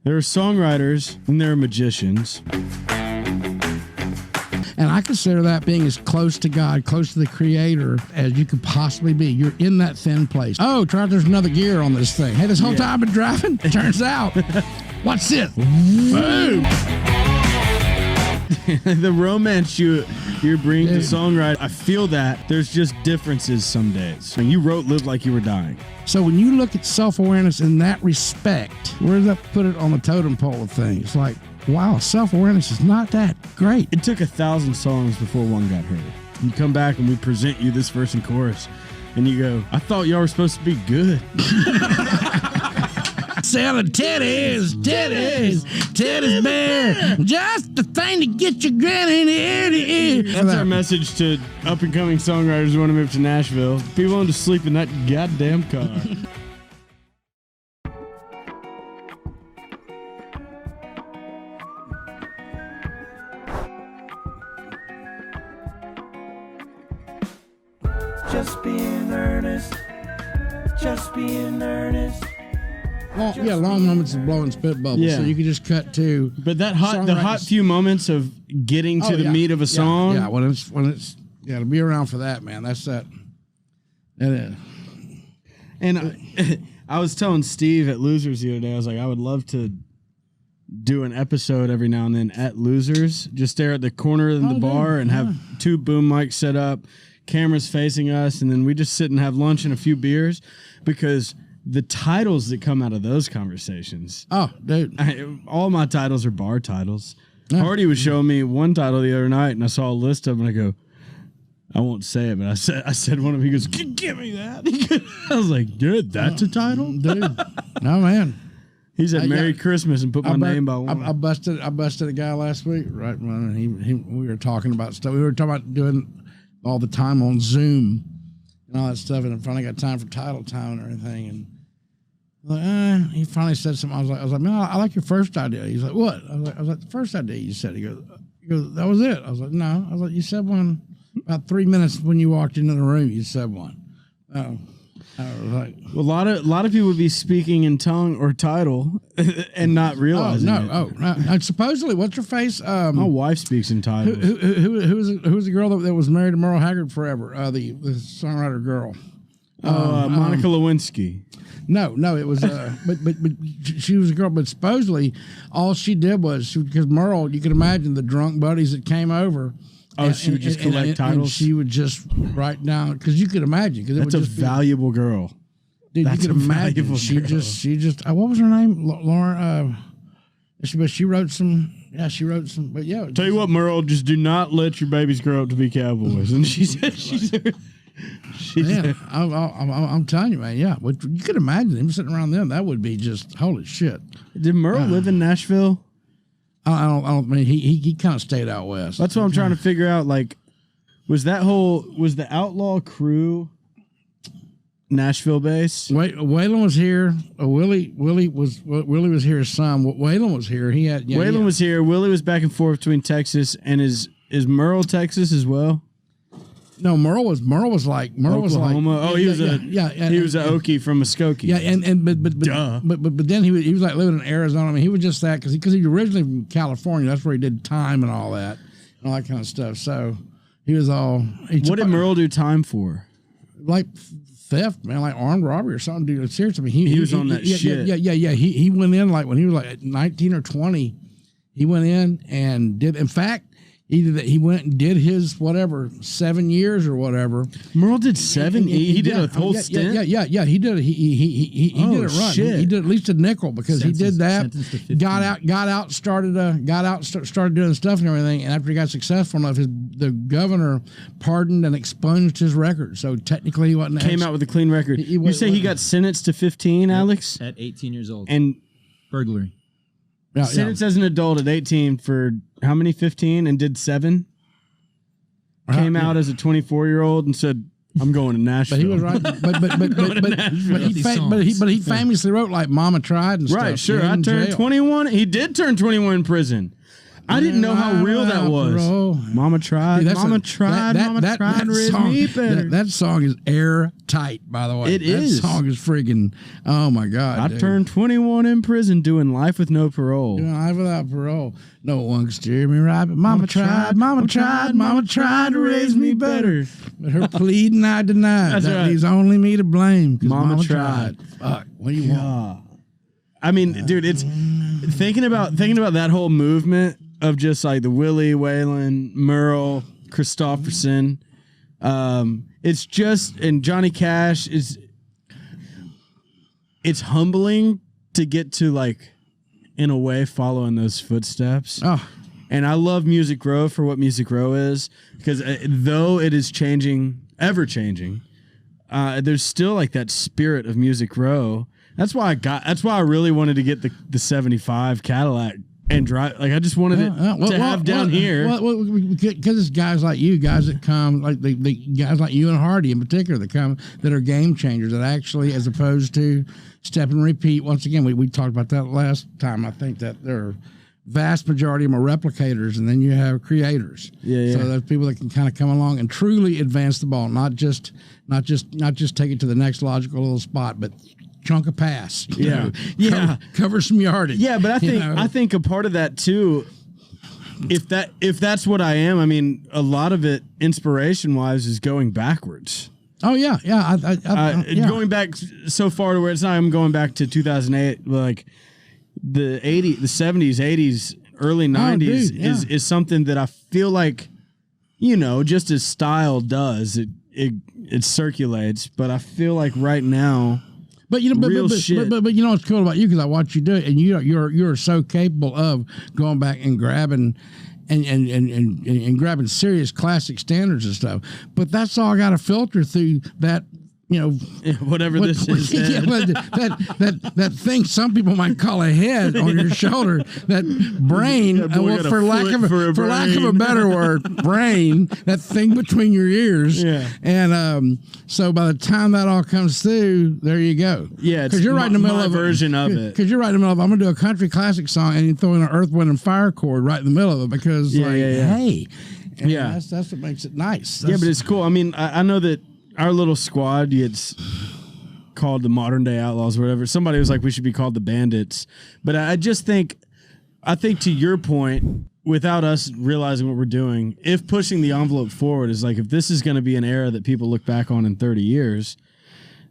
There are songwriters and there are magicians. And I consider that being as close to God, close to the Creator as you could possibly be. You're in that thin place. Oh, try out, there's another gear on this thing. Hey, this whole time I've been driving, it turns out, what's this? Boom! The romance you bring to songwriting, I feel that there's just differences some days. You wrote Live Like You Were Dying. So when you look at self-awareness in that respect, where does that put it on the totem pole of things? Like, wow, self-awareness is not that great. It took 1,000 songs before one got heard. You come back and we present you this verse and chorus, and you go, I thought y'all were supposed to be good. Selling titties, Titties Beer, just the thing to get your granny in the ear. That's our message to up-and-coming songwriters who want to move to Nashville. Be willing to sleep in that goddamn car. Just being earnest. Just being earnest. Long moments of blowing spit bubbles. Yeah. So you can just cut to. But the hot few moments of getting to the meat of a song. Yeah, when it's to be around for that, man. That's that. That is. And I was telling Steve at Losers the other day, I was like, I would love to do an episode every now and then at Losers, just there at the corner of the bar and have 2 boom mics set up, cameras facing us, and then we just sit and have lunch and a few beers, because the titles that come out of those conversations. Oh, dude. All my titles are bar titles. Yeah. Hardy was showing me one title the other night, and I saw a list of them, and I go, I won't say it, but I said one of them, he goes, give me that. I was like, dude, that's a title? Dude. No, man. He said, Merry Christmas, and put my name by one. I busted a guy last week, right? When we were talking about stuff. We were talking about doing all the time on Zoom and all that stuff, and I finally got time for title time and everything, and he finally said something. I was like, man, I like your first idea. He's like, what? I was like, the first idea you said. He goes, that was it. I was like, no. I was like, you said one about 3 minutes when you walked into the room. You said one. Oh, I was like, well, a lot of people would be speaking in tongue or title and not realizing. No. Supposedly, what's her face? My wife speaks in titles. Who was the girl that was married to Merle Haggard forever? The songwriter girl. Monica Lewinsky. No, it was, but she was a girl. But supposedly, all she did was because Merle, you could imagine the drunk buddies that came over. Oh, she would just collect titles. And she would just write down because you could imagine. That's a valuable girl. Dude, you could imagine. She just. What was her name? Lauren. But she wrote some. Yeah, she wrote some. But yeah. Tell you what, Merle, just do not let your babies grow up to be cowboys. And she said. I'm telling you, man. Yeah, you could imagine him sitting around them. That would be just holy shit. Did Merle live in Nashville? I don't. I mean, he kind of stayed out west. That's what I'm trying to figure out. Like, was the Outlaw Crew Nashville based? Waylon was here. Willie was here. His son. Waylon was here. He had. Waylon was here. Willie was back and forth between Texas and is Merle Texas as well? No, Merle was like Oklahoma. Oh, he was an Okie from Muskogee. Yeah, but then he was like living in Arizona. I mean, he was just that because he originally from California. That's where he did time and all that kind of stuff. So he was all. What did Merle do time for? Like theft, man, like armed robbery or something. Dude, seriously, I mean, he was on that shit. Yeah. He went in like when he was like 19 or 20. He went in and did. In fact. Either that he went and did his 7 years or whatever. Merle did 7. He did a whole stint. Yeah. He did. He did it run. Shit. He did at least a nickel because he did that. Got out, started doing stuff and everything. And after he got successful enough, the governor pardoned and expunged his record. So technically, he wasn't came out with a clean record. You say he got sentenced to 15, Alex? At 18 years old. And burglary. Sentenced as an adult at 18 for how many? 15 and did 7. Came out as a 24-year-old and said, "I'm going to Nashville." But he was right. But he famously wrote like "Mama Tried" and stuff. Right, sure. I turned 21. He did turn 21 in prison. I didn't know how real that was. Mama tried. Dude, Mama tried to raise me better. That song is airtight, by the way. It is. That song is freaking, oh my God. I turned 21 in prison doing life with no parole. Doing life without parole. No one can steer me right, but Mama tried to raise me better. But her pleading I denied. That's that right. leaves only me to blame. Mama tried. Fuck. What do you want? I mean, dude, it's thinking about that whole movement of just like the Willie, Waylon, Merle, Christopherson. It's just, and Johnny Cash it's humbling to get to, like, in a way, follow in those footsteps. Oh. And I love Music Row for what Music Row is, because though it is changing, ever changing, there's still like that spirit of Music Row. That's why I really wanted to get the 75 Cadillac and drive. Like, I just wanted it to have down here. Because it's guys like you, guys that come, like the guys like you and Hardy in particular, that come, that are game changers, that actually, as opposed to step and repeat. Once again, we talked about that last time. I think that there are vast majority of them are replicators, and then you have creators. Yeah. So there's people that can kind of come along and truly advance the ball, not just take it to the next logical little spot, but chunk a pass. Cover some yardage. Yeah, but I think a part of that too, if that's what I am, I mean, a lot of it inspiration wise is going backwards. Oh yeah. Going back so far to where it's not. I'm going back to 2008, like the 80s, the 70s, 80s, early 90s is something that I feel like, just as style does, it circulates. But I feel like right now. But you know what's cool about you, because I watch you do it, and you're so capable of going back and grabbing and grabbing serious classic standards and stuff. But that's all got to filter through that. Whatever this is. That thing some people might call a head on your shoulder, that brain, for lack of a better word, brain, that thing between your ears. Yeah. And so by the time that all comes through, there you go. Yeah, because you're right in the middle of version of it. Because you're right in the middle of, I'm gonna do a country classic song, and you throw in an Earth, Wind, and Fire chord right in the middle of it, because hey, and that's what makes it nice. But it's cool. I mean, I know that our little squad gets called the Modern Day Outlaws or whatever. Somebody was like, we should be called the Bandits. But I think to your point, without us realizing what we're doing, if pushing the envelope forward is like, if this is going to be an era that people look back on in 30 years,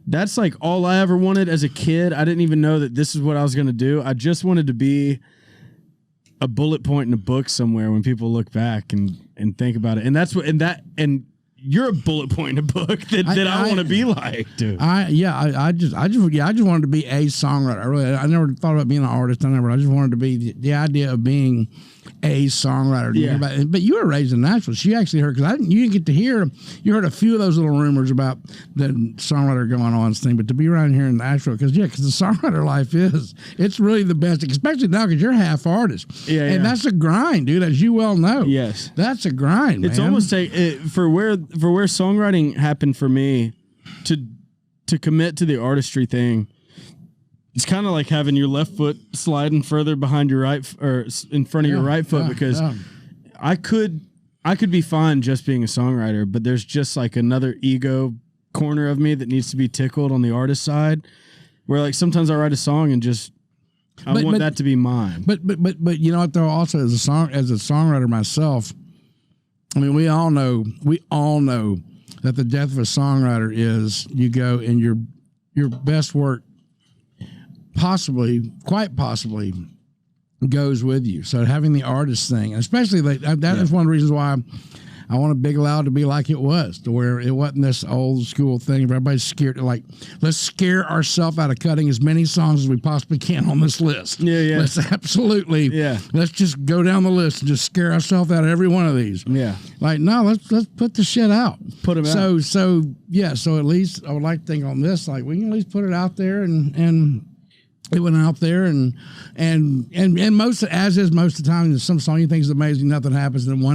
that's like all I ever wanted as a kid. I didn't even know that this is what I was going to do. I just wanted to be a bullet point in a book somewhere when people look back and think about it. And that's what, and you're a bullet point in a book that I want to be like, dude. I just wanted to be a songwriter. I never thought about being an artist. I just wanted to be the idea of being a songwriter. Yeah. But you were raised in Nashville. She actually heard, because you didn't get to hear. You heard a few of those little rumors about the songwriter going on thing. But to be around here in Nashville, because the songwriter life it's really the best, especially now because you're half artist. And that's a grind, dude, as you well know. Yes, that's a grind. It's man. Almost for where songwriting happened for me to commit to the artistry thing. It's kind of like having your left foot sliding further behind your right or in front of your right foot, because I could be fine just being a songwriter, but there's just like another ego corner of me that needs to be tickled on the artist side, where like sometimes I write a song and just I want that to be mine. But you know what though? Also as a songwriter myself, I mean we all know that the death of a songwriter is you go and your best work quite possibly goes with you. So having the artist thing, especially that is one of the reasons why I wanted Big Loud to be like it was, to where it wasn't this old school thing where everybody's scared. Like, let's scare ourselves out of cutting as many songs as we possibly can on this list. Yeah. Let's absolutely. Yeah. Let's just go down the list and just scare ourselves out of every one of these. Yeah. Like, no, let's put the shit out. Put them out. So at least I would like to think on this, like we can at least put it out there and. It went out there and most of the time, some song you think is amazing, nothing happens. And then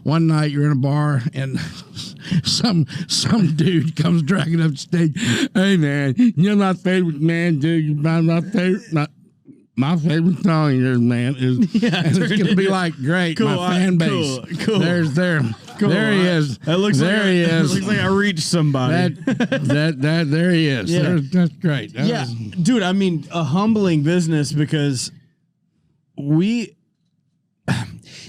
one night you're in a bar and some dude comes dragging up the stage. Hey man, you're my favorite man, dude. You're my favorite. my favorite song is, man, is, and it's going to be like, great, Cool, my fan base. cool. There he is. That looks there like he is. It looks like I reached somebody. There he is. Yeah. That's great. Yeah, dude. I mean, a humbling business because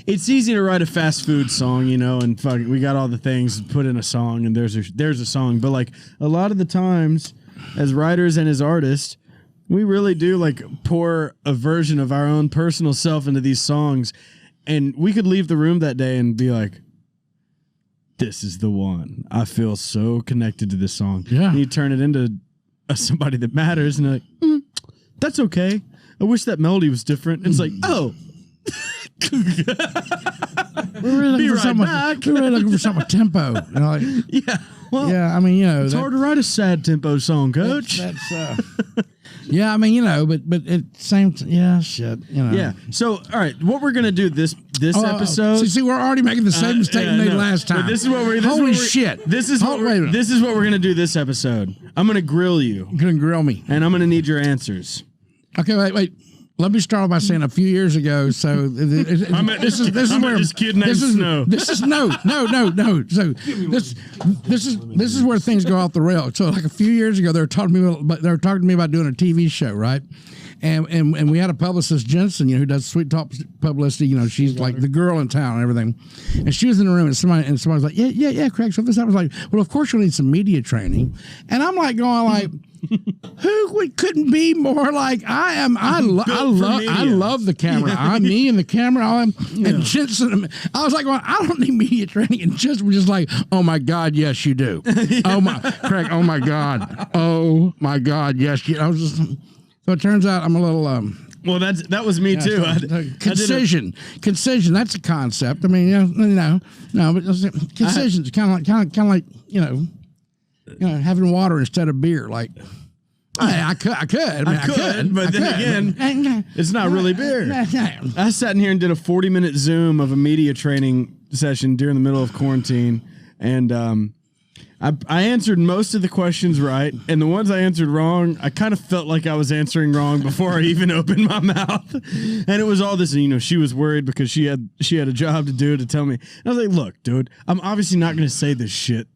it's easy to write a fast food song, you know, and fuck, we got all the things to put in a song, and there's a song. But like a lot of the times, as writers and as artists, we really do like pour a version of our own personal self into these songs, and we could leave the room that day and be like, "This is the one. I feel so connected to this song." Yeah. And you turn it into somebody that matters, and you're like, "That's okay. I wish that melody was different." And it's like, oh. We're really looking for something with tempo. You know, like, Yeah. Well, yeah, I mean, you know, it's hard to write a sad tempo song, Coach. That's yeah, I mean, you know, but at shit, you know. Yeah. So, all right, what we're gonna do this episode? See, we're already making the same mistake we made last time. But this is what we're. Holy shit! This is what we're gonna do this episode. I'm gonna grill you. You're gonna grill me, and I'm gonna need your answers. Okay, wait. Let me start by saying a few years ago. So this is where this kid named Snow. This is no. So this is where things go off the rails. So like a few years ago, they were talking to me about doing a TV show, right? And we had a publicist, Jensen, you know, who does Sweet Talk publicity. You know, she's like the girl in town and everything. And she was in the room, and somebody was like, yeah, Craig. So this I was like, well, of course you'll need some media training. And I'm like going like. Who couldn't be more like I am? I love the camera. I'm me and the camera. And Jensen. I was like, well, I don't need media training. And Jensen was just like, oh my God, yes you do. Oh my Craig. Oh my God. Oh my God, yes you. I was just. So it turns out I'm a little. Well, that was me too. Concision. That's a concept. I mean, no, but concision's kind of like you know, having water instead of beer. Like, I could. I could, but then again, it's not really beer. I sat in here and did a 40-minute Zoom of a media training session during the middle of quarantine, and I answered most of the questions right, and the ones I answered wrong, I kind of felt like I was answering wrong before I even opened my mouth. And it was all this, you know, she was worried because she had a job to do to tell me. And I was like, look, dude, I'm obviously not going to say this shit.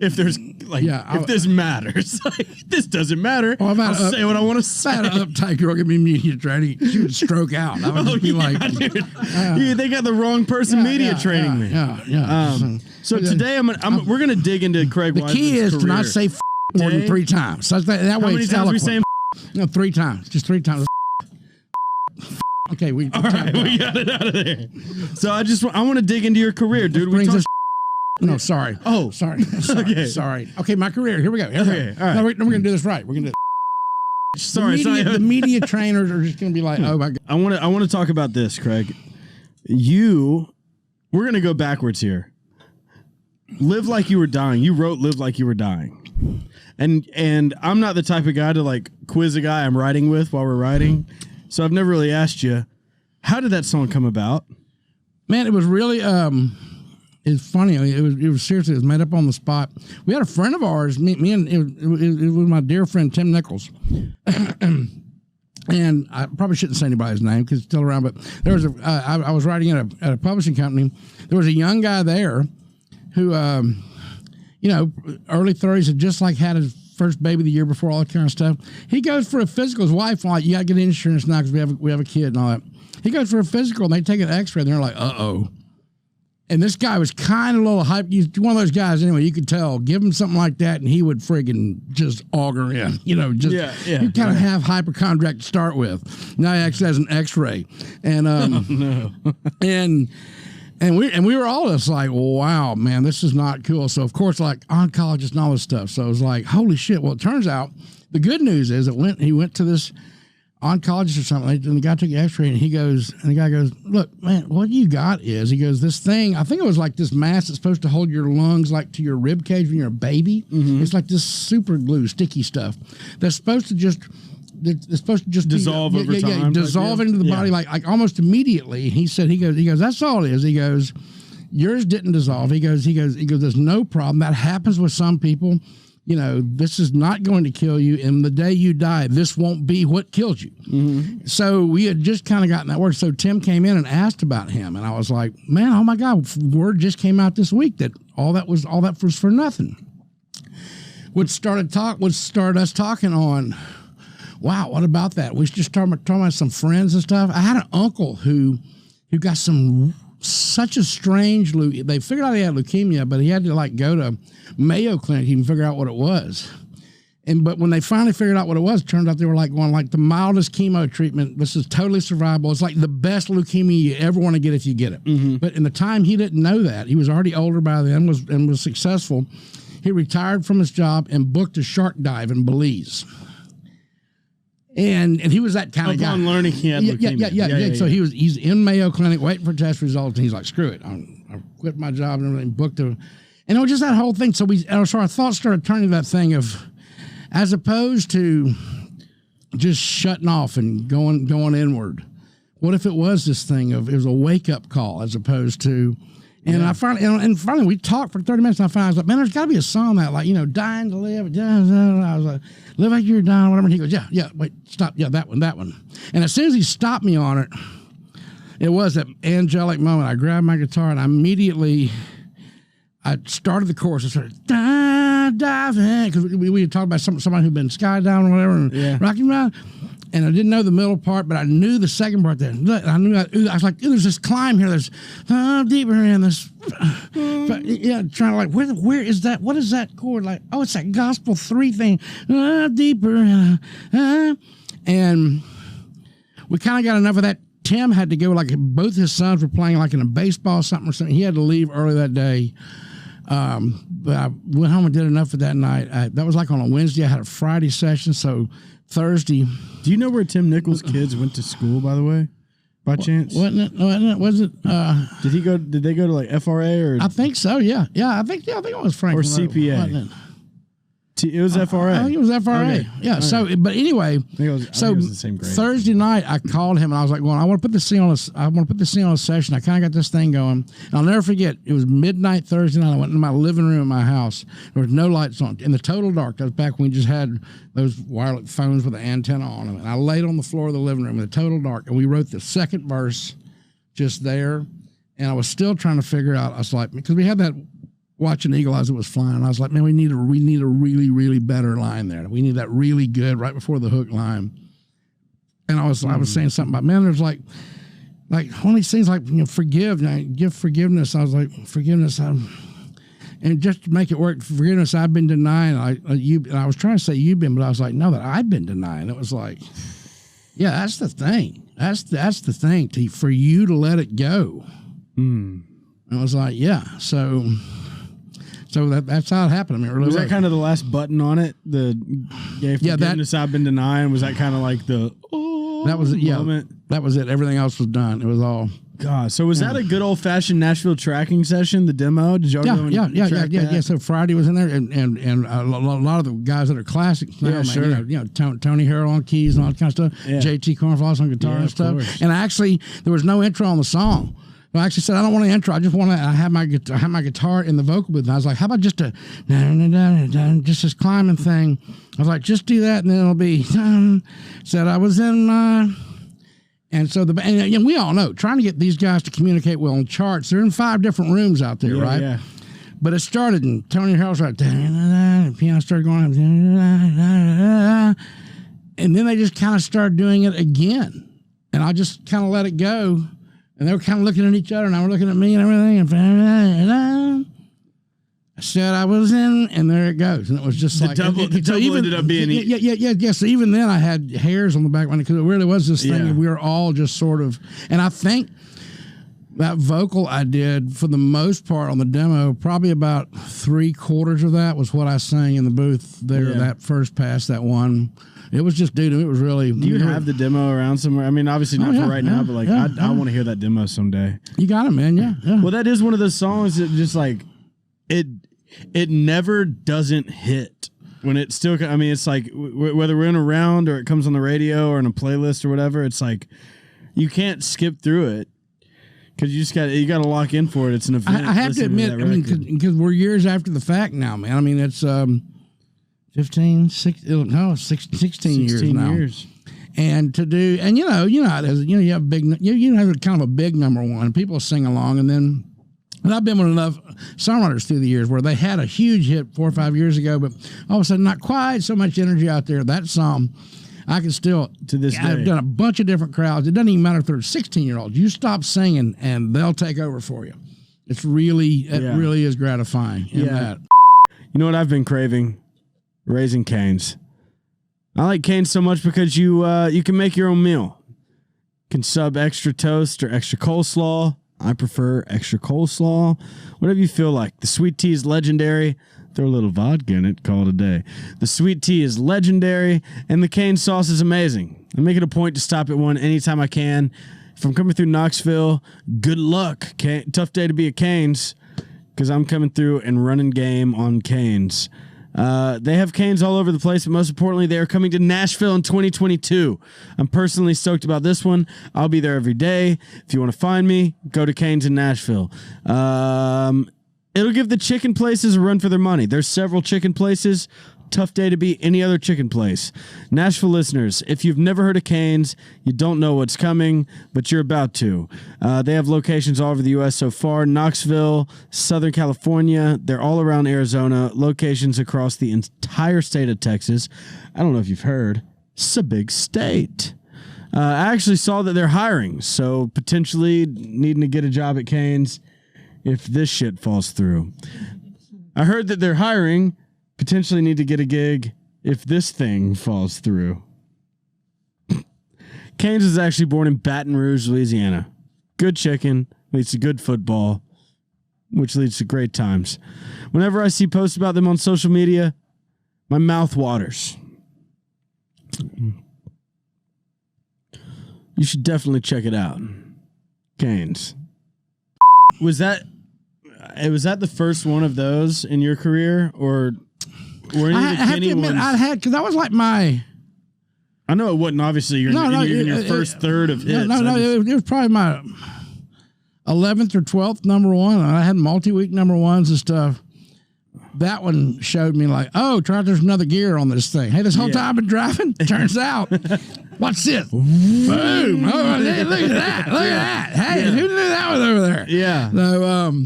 If there's like, if this matters, like, this doesn't matter. I'll say what I want to say. I had an uptight girl give me media training. She would stroke out. I would just be like, dude, they got the wrong person media training me. So today we're gonna dig into Craig. The key is to not say more than 3 times. So that way it's eloquent. Saying 3 times, just 3 times. Okay, all right, we got it out of there. So I want to dig into your career, dude. No, sorry. Oh, sorry. Okay. Sorry. Okay, my career. Here we go. Okay. All right. No, we're going to do this right. We're going to do Sorry. The media trainers are just going to be like, oh, my God. I want to talk about this, Craig. We're going to go backwards here. Live Like You Were Dying. You wrote Live Like You Were Dying. And I'm not the type of guy to like quiz a guy I'm writing with while we're writing. So I've never really asked you, how did that song come about? Man, it was really... It's funny. It was seriously. It was made up on the spot. We had a friend of ours. Me and it was my dear friend Tim Nichols, and I probably shouldn't say anybody's name because it's still around. But there was I was writing at a publishing company. There was a young guy there who, early 30s, had just like had his first baby the year before, all that kind of stuff. He goes for a physical. His wife like, you got to get insurance now because we have a kid and all that. He goes for a physical and they take an X-ray and they're like, uh-oh. And this guy was kind of a little hype. He's one of those guys, anyway, you could tell. Give him something like that, and he would friggin' just auger in. You know, just you kind of have hypochondriac to start with. Now he actually has an X-ray. And and we were all just like, wow, man, this is not cool. So, of course, like oncologists and all this stuff. So it was like, holy shit. Well, it turns out the good news is he went to this oncologist or something, and the guy took an X-ray, and the guy goes, look, man, what you got is, he goes, this thing, I think it was like this mask that's supposed to hold your lungs like to your rib cage when you're a baby. Mm-hmm. It's like this super glue, sticky stuff that's supposed to just dissolve over time. Dissolve into the body like almost immediately. He goes, that's all it is. He goes, yours didn't dissolve. He goes, there's no problem. That happens with some people. you know, this is not going to kill you. And the day you die, this won't be what kills you. Mm-hmm. So we had just kind of gotten that word. So Tim came in and asked about him. And I was like, man, oh my God, word just came out this week that all that was for nothing. Which started us talking on, wow, what about that? We just talking about some friends and stuff. I had an uncle who got such a strange, they figured out he had leukemia, but he had to like go to Mayo Clinic to even figure out what it was. But when they finally figured out what it was, it turned out they were like going like the mildest chemo treatment. This is totally survivable. It's like the best leukemia you ever want to get if you get it. Mm-hmm. But in the time he didn't know that, he was already older by then and was successful. He retired from his job and booked a shark dive in Belize. And he was that kind of guy. Upon learning he had leukemia. Yeah. So he's in Mayo Clinic waiting for test results, and he's like, screw it. I quit my job and everything, booked and it was just that whole thing. So our thoughts started turning to that thing of, as opposed to just shutting off and going inward, what if it was this thing of, it was a wake-up call as opposed to, and I finally we talked for 30 minutes, and I was like, man, there's got to be a song that, like, you know, dying to live. I was like, live like you're dying, whatever. And he goes, yeah, wait, stop. Yeah, that one. And as soon as he stopped me on it, it was that angelic moment. I grabbed my guitar, and I started the chorus. I started diving, because we had talked about somebody who'd been skydiving or whatever, and rocking around. And I didn't know the middle part, but I knew the second part there. I was like, there's this climb here. There's deeper in this. Trying to like, where is that? What is that chord? Like, oh, it's that gospel 3 thing. Deeper. And we kind of got enough of that. Tim had to go, like, both his sons were playing like in a baseball something or something. He had to leave early that day. But I went home and did enough of that night. That was like on a Wednesday. I had a Friday session, so Thursday. Do you know where Tim Nichols' kids went to school, by the way? By chance? Wasn't it? Was it? Did they go to like FRA or? I think so. Yeah. I think it was Franklin. Or CPA. It was FRA. I think it was FRA. Okay. Yeah. Right. So, but anyway, I think it was the same grade. Thursday night, I called him and I was like, "Well, I want to put this thing on a session. I kind of got this thing going." And I'll never forget. It was midnight Thursday night. I went into my living room in my house. There was no lights on, in the total dark. That was back when we just had those wireless phones with the antenna on them. And I laid on the floor of the living room in the total dark, and we wrote the second verse just there. And I was still trying to figure out. I was like, because we had that. Watching Eagle as it was flying, I was like, man, we need a really, really better line there. We need that really good right before the hook line. And I was saying something about, man, there's like one of these things like, you know, give forgiveness. I was like, forgiveness, and just to make it work, forgiveness, I've been denying you. And I was trying to say you've been, but I was like, no, that I've been denying. It was like, yeah, that's the thing. That's the thing for you to let it go. And I was like, yeah, so that's how it happened. I mean, it really was that kind of the last button on it? The forgiveness I've been denying. Was that kind of like the that was it? Moment? Yeah, that was it. Everything else was done. It was all. God, so was that a good old fashioned Nashville tracking session? The demo? Did y'all go and track that? Yeah. So Friday was in there, and a lot of the guys that are classics. Now, sure. You know, Tony Harrell on keys and all that kind of stuff. Yeah. JT Cornfloss on guitar and stuff. Course. And actually, there was no intro on the song. I actually said, I don't want an intro. I just want to. I have my guitar in the vocal booth. And I was like, how about just just this climbing thing? I was like, just do that, and then it'll be. Said I was in. And so and we all know, trying to get these guys to communicate well on charts. They're in 5 different rooms out there, right? Yeah. But it started, and Tony Harrell's like, the piano started going, and then they just kind of started doing it again, and I just kind of let it go. And they were kind of looking at each other, and I was looking at me and everything. And I said I was in, and there it goes. And it was just the double ended up being yeah. So even then, I had hairs on the back of my neck, because it really was this thing. And we were all just sort of, and I think that vocal I did for the most part on the demo, probably about 3/4 of that was what I sang in the booth there. Yeah. That first pass, that one. It was just, dude, it was really... Do you have the demo around somewhere? I mean, obviously not for right now, but like, I want to hear that demo someday. You got it, man, yeah. Well, that is one of those songs that just like, it never doesn't hit. When it still, I mean, it's like, whether we're in a round or it comes on the radio or in a playlist or whatever, it's like, you can't skip through it. Because you got to lock in for it. It's an event. I have to admit, I mean, because we're years after the fact now, man. I mean, it's... 16 years now. And to do, and you know how it is. You have you have kind of a big number one. People sing along, and I've been with enough songwriters through the years where they had a huge hit 4 or 5 years ago, but all of a sudden, not quite so much energy out there. That song, I can still to this day. I've done a bunch of different crowds. It doesn't even matter if they're 16-year-olds. You stop singing, and they'll take over for you. It really is gratifying. That. You know what I've been craving? Raising Cane's. I like Cane's so much because you can make your own meal. You can sub extra toast or extra coleslaw. I prefer extra coleslaw. Whatever you feel like. The sweet tea is legendary. Throw a little vodka in it, call it a day. The sweet tea is legendary, and the cane sauce is amazing. I make it a point to stop at one anytime I can. If I'm coming through Knoxville, good luck. Tough day to be at Cane's because I'm coming through and running game on Cane's. They have Cane's all over the place, but most importantly, they are coming to Nashville in 2022. I'm personally stoked about this one. I'll be there every day. If you want to find me, go to Cane's in Nashville. It'll give the chicken places a run for their money. There's several chicken places. Tough day to be any other chicken place. Nashville listeners, if you've never heard of Cane's, you don't know what's coming, but you're about to. They have locations all over the U.S. so far. Knoxville, Southern California. They're all around Arizona. Locations across the entire state of Texas. I don't know if you've heard. It's a big state. I actually saw that they're hiring, so potentially needing to get a job at Cane's if this shit falls through. I heard that they're hiring. Potentially need to get a gig if this thing falls through. Cane's is actually born in Baton Rouge, Louisiana. Good chicken leads to good football, which leads to great times. Whenever I see posts about them on social media, my mouth waters. You should definitely check it out. Cane's. Was that the first one of those in your career, or were any I have to admit, I had, because that was like my. I know it wasn't obviously your first third of hits. It was probably my 11th or 12th number one. I had multi-week number ones and stuff. That one showed me like, oh, there's another gear on this thing. Hey, this whole time I've been driving. Turns out, what's this? Boom! Oh, hey, look at that! Look at that! Hey, who knew that was over there? Yeah. So,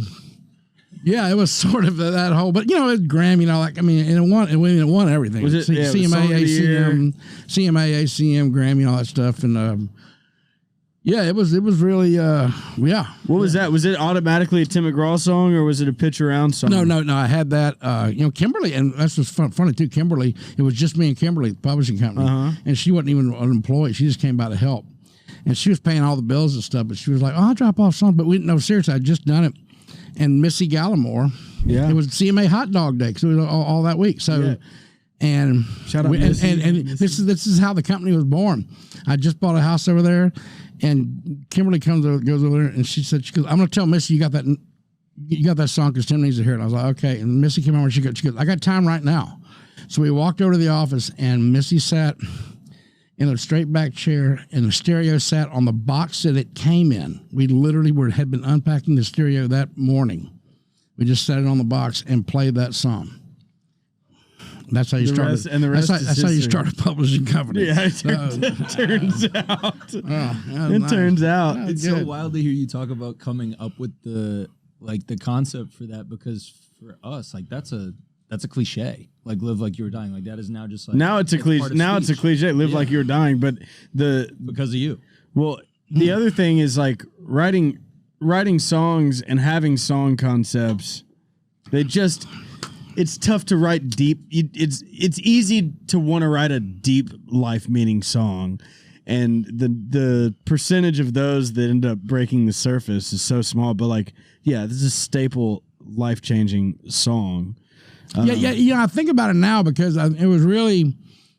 yeah, it was sort of that whole, but you know, it Grammy, you know, like, I mean, and it won everything. Was it CMA, ACM, Grammy, and all that stuff, and yeah, it was really, yeah. What was that? Was it automatically a Tim McGraw song, or was it a pitch around song? No. I had that, you know, Kimberly, and that's what's funny too. Kimberly, it was just me and Kimberly, the publishing company, and she wasn't even an employee. She just came by to help, and she was paying all the bills and stuff. But she was like, "Oh, I'll drop off songs," but no, seriously, I'd just done it. And Missy Gallimore, it was CMA Hot Dog Day, because it was all that week. So, and shout out Missy. And this is how the company was born. I just bought a house over there, and Kimberly goes over there, and she goes, "I'm going to tell Missy you got that song because Tim needs to hear it." And I was like, "Okay." And Missy came over, and she goes, "I got time right now." So we walked over to the office, and Missy sat in a straight back chair, and the stereo sat on the box that it came in. We literally had been unpacking the stereo that morning. We just set it on the box and played that song. That's how you started. That's how you start a publishing company. Yeah, it turns out. It turns out. It's so wild to hear you talk about coming up with the concept for that, because for us, like that's a cliche. Like, live like you were dying. Like, that is now just like, now it's a cliche. Now it's a cliche. Live like you were dying, but because of you. Well, the other thing is like writing songs and having song concepts. It's tough to write deep. It's easy to want to write a deep life meaning song, and the percentage of those that end up breaking the surface is so small. But like, yeah, this is a staple, life changing song. Yeah. I think about it now because it was really,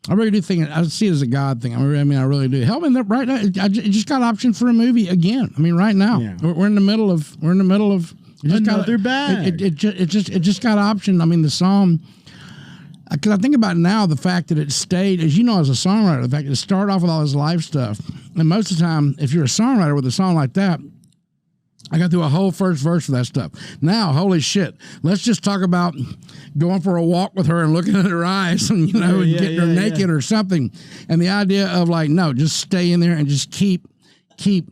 I really do think I see it as a God thing. I really do. Hell, man, right now, it just got optioned for a movie again. I mean, right now, we're in the middle of. Another bag. It just got optioned. I mean, the song. Because I think about it now, the fact that it stayed, as you know, as a songwriter, the fact that it started off with all this live stuff, and most of the time, if you're a songwriter with a song like that, I got through a whole first verse of that stuff. Now, holy shit, let's just talk about going for a walk with her and looking at her eyes and, you know, and getting her naked or something. And the idea of like, no, just stay in there and just keep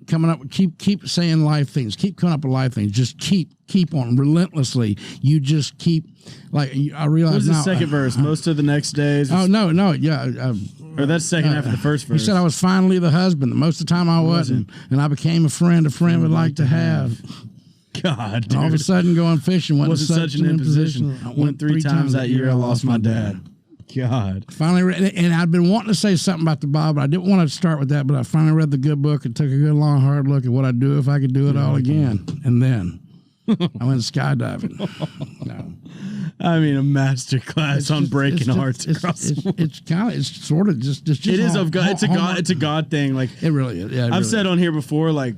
coming up, keep saying life things, keep coming up with life things, just keep on relentlessly. You just keep, like, I realize What's now. the second verse? Most of the next days. Oh, no, yeah. Or that's second half of the first verse. He said I was finally the husband. Most of the time I wasn't. And I became a friend would like to have. God, dude. And all of a sudden going fishing wasn't such an imposition. I went 3 times that year. I lost my dad. God. Finally read, and I'd been wanting to say something about the Bible. I didn't want to start with that, but I finally read the good book and took a good long hard look at what I'd do if I could do it all again. And then I went skydiving. No. I mean, a master class on breaking hearts across the world. It's sort of just it is of God. It's a God thing. Like it really is. Yeah, I've said on here before, like,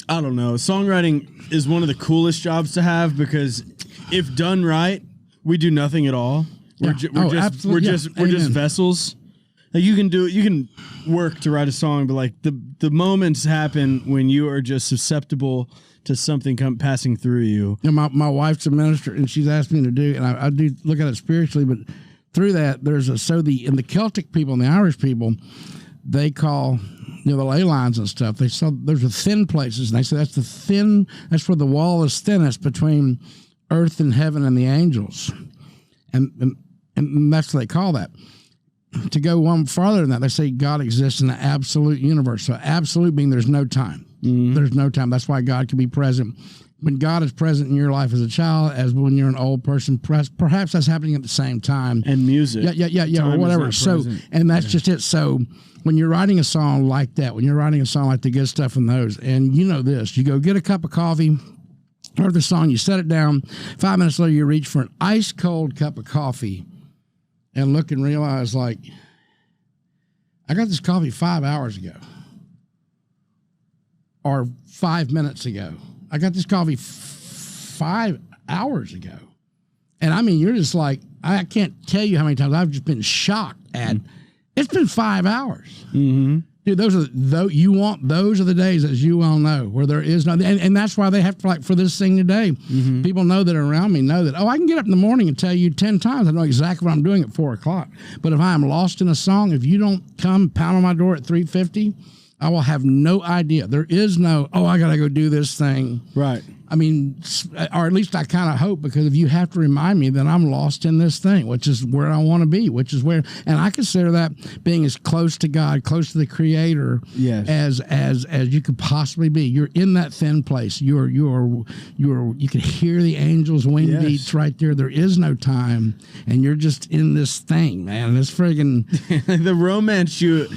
I don't know, songwriting is one of the coolest jobs to have because if done right, we do nothing at all. We're just vessels. Like you can work to write a song, but like the moments happen when you are just susceptible to something passing through you. My wife's a minister, and she's asked me to do, and I do look at it spiritually, but through that, there's the Celtic people and the Irish people, they call, the ley lines and stuff. They saw there's a thin places, and they say that's where the wall is thinnest between earth and heaven and the angels, and that's what they call that. To go one farther than that, they say God exists in the absolute universe. So absolute being there's no time. Mm-hmm. There's no time. That's why God can be present. When God is present in your life as a child, as when you're an old person, perhaps that's happening at the same time. And music. Yeah, or whatever. So, and that's just it. So when you're writing a song like that, when you're writing a song like the good stuff in those, and you know this, you go get a cup of coffee, or the song, you set it down, 5 minutes later you reach for an ice cold cup of coffee and look and realize, like, I got this coffee 5 hours ago or 5 minutes ago. I got this coffee 5 hours ago. And I mean, you're just like, I can't tell you how many times I've just been shocked at, it's been 5 hours. Mm-hmm. Dude, those are the days, as you well know, where there is no, and that's why they have to, like, for this thing today, mm-hmm. people know that are around me know that, I can get up in the morning and tell you 10 times. I know exactly what I'm doing at 4 o'clock. But if I am lost in a song, if you don't come pound on my door at 3:50, I will have no idea. There is no, I got to go do this thing. Right. I mean, or at least I kind of hope, because if you have to remind me that I'm lost in this thing, which is where I want to be, which is where, and I consider that being as close to God, close to the Creator, yes. as you could possibly be. You're in that thin place. You can hear the angels' wing yes. beats right there. There is no time, and you're just in this thing, man. This friggin' the romance you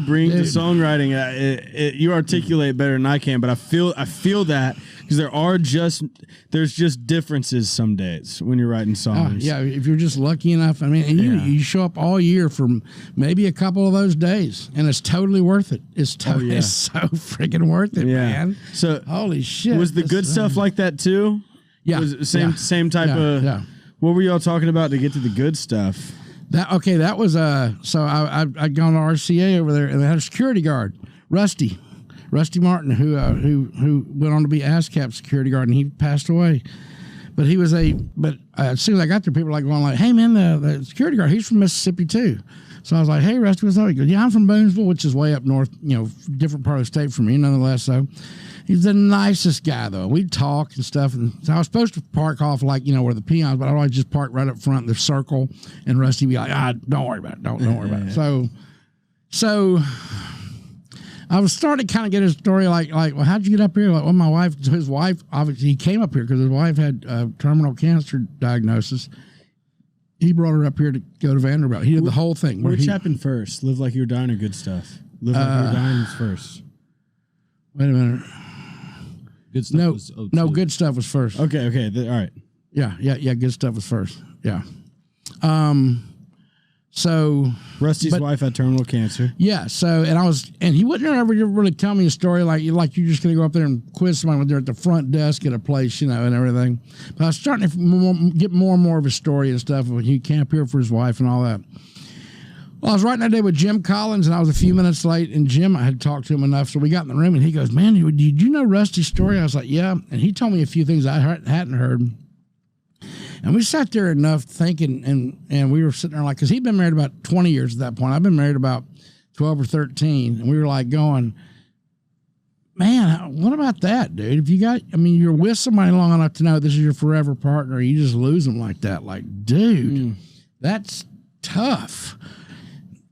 bring to songwriting, you articulate better than I can, but I feel that. Because there's just differences some days when you're writing songs. Yeah, if you're just lucky enough. I mean, and you show up all year for maybe a couple of those days, and it's totally worth it. It's so freaking worth it, man. So holy shit. Was the good stuff like that too? Yeah. Was it same type of? Yeah. What were y'all talking about to get to the good stuff? That was so I'd gone to RCA over there, and they had a security guard, Rusty Martin, who went on to be ASCAP security guard, and he passed away. But he was as soon as I got there, people were like going like, "Hey man, the security guard, he's from Mississippi too." So I was like, "Hey Rusty, what's up?" He goes, "Yeah, I'm from Boonesville, which is way up north, different part of the state from me, nonetheless." So he's the nicest guy though. We'd talk and stuff, and so I was supposed to park off like where the peons, but I'd always just park right up front in the circle, and Rusty would be like, "Don't worry about it, don't worry about it." So. I was starting to kind of get his story like, well, how'd you get up here? Like, well, his wife, obviously, he came up here because his wife had terminal cancer diagnosis. He brought her up here to go to Vanderbilt. He did the whole thing. Which happened first? Live Like You're Dying or Good Stuff? Live Like You're Dying was first. Wait a minute. Good Stuff was 02. No, Good Stuff was first. Okay, all right. Yeah, Good Stuff was first. Yeah. So Rusty's wife had terminal cancer. Yeah. So and he wouldn't ever really tell me a story like you're just going to go up there and quiz someone when they're at the front desk at a place, and everything. But I was starting to get more and more of his story and stuff when he camped here for his wife and all that. Well, I was writing that day with Jim Collins, and I was a few minutes late, and Jim, I had talked to him enough, so we got in the room, and he goes, man, did you know Rusty's story? I was like, yeah, and he told me a few things I hadn't heard, and we sat there enough thinking, and we were sitting there like, because he'd been married about 20 years at that point. I've been married about 12 or 13, and we were like going, man, what about that, dude? If you got, I mean, you're with somebody long enough to know this is your forever partner, you just lose them like that. Like, dude, that's tough.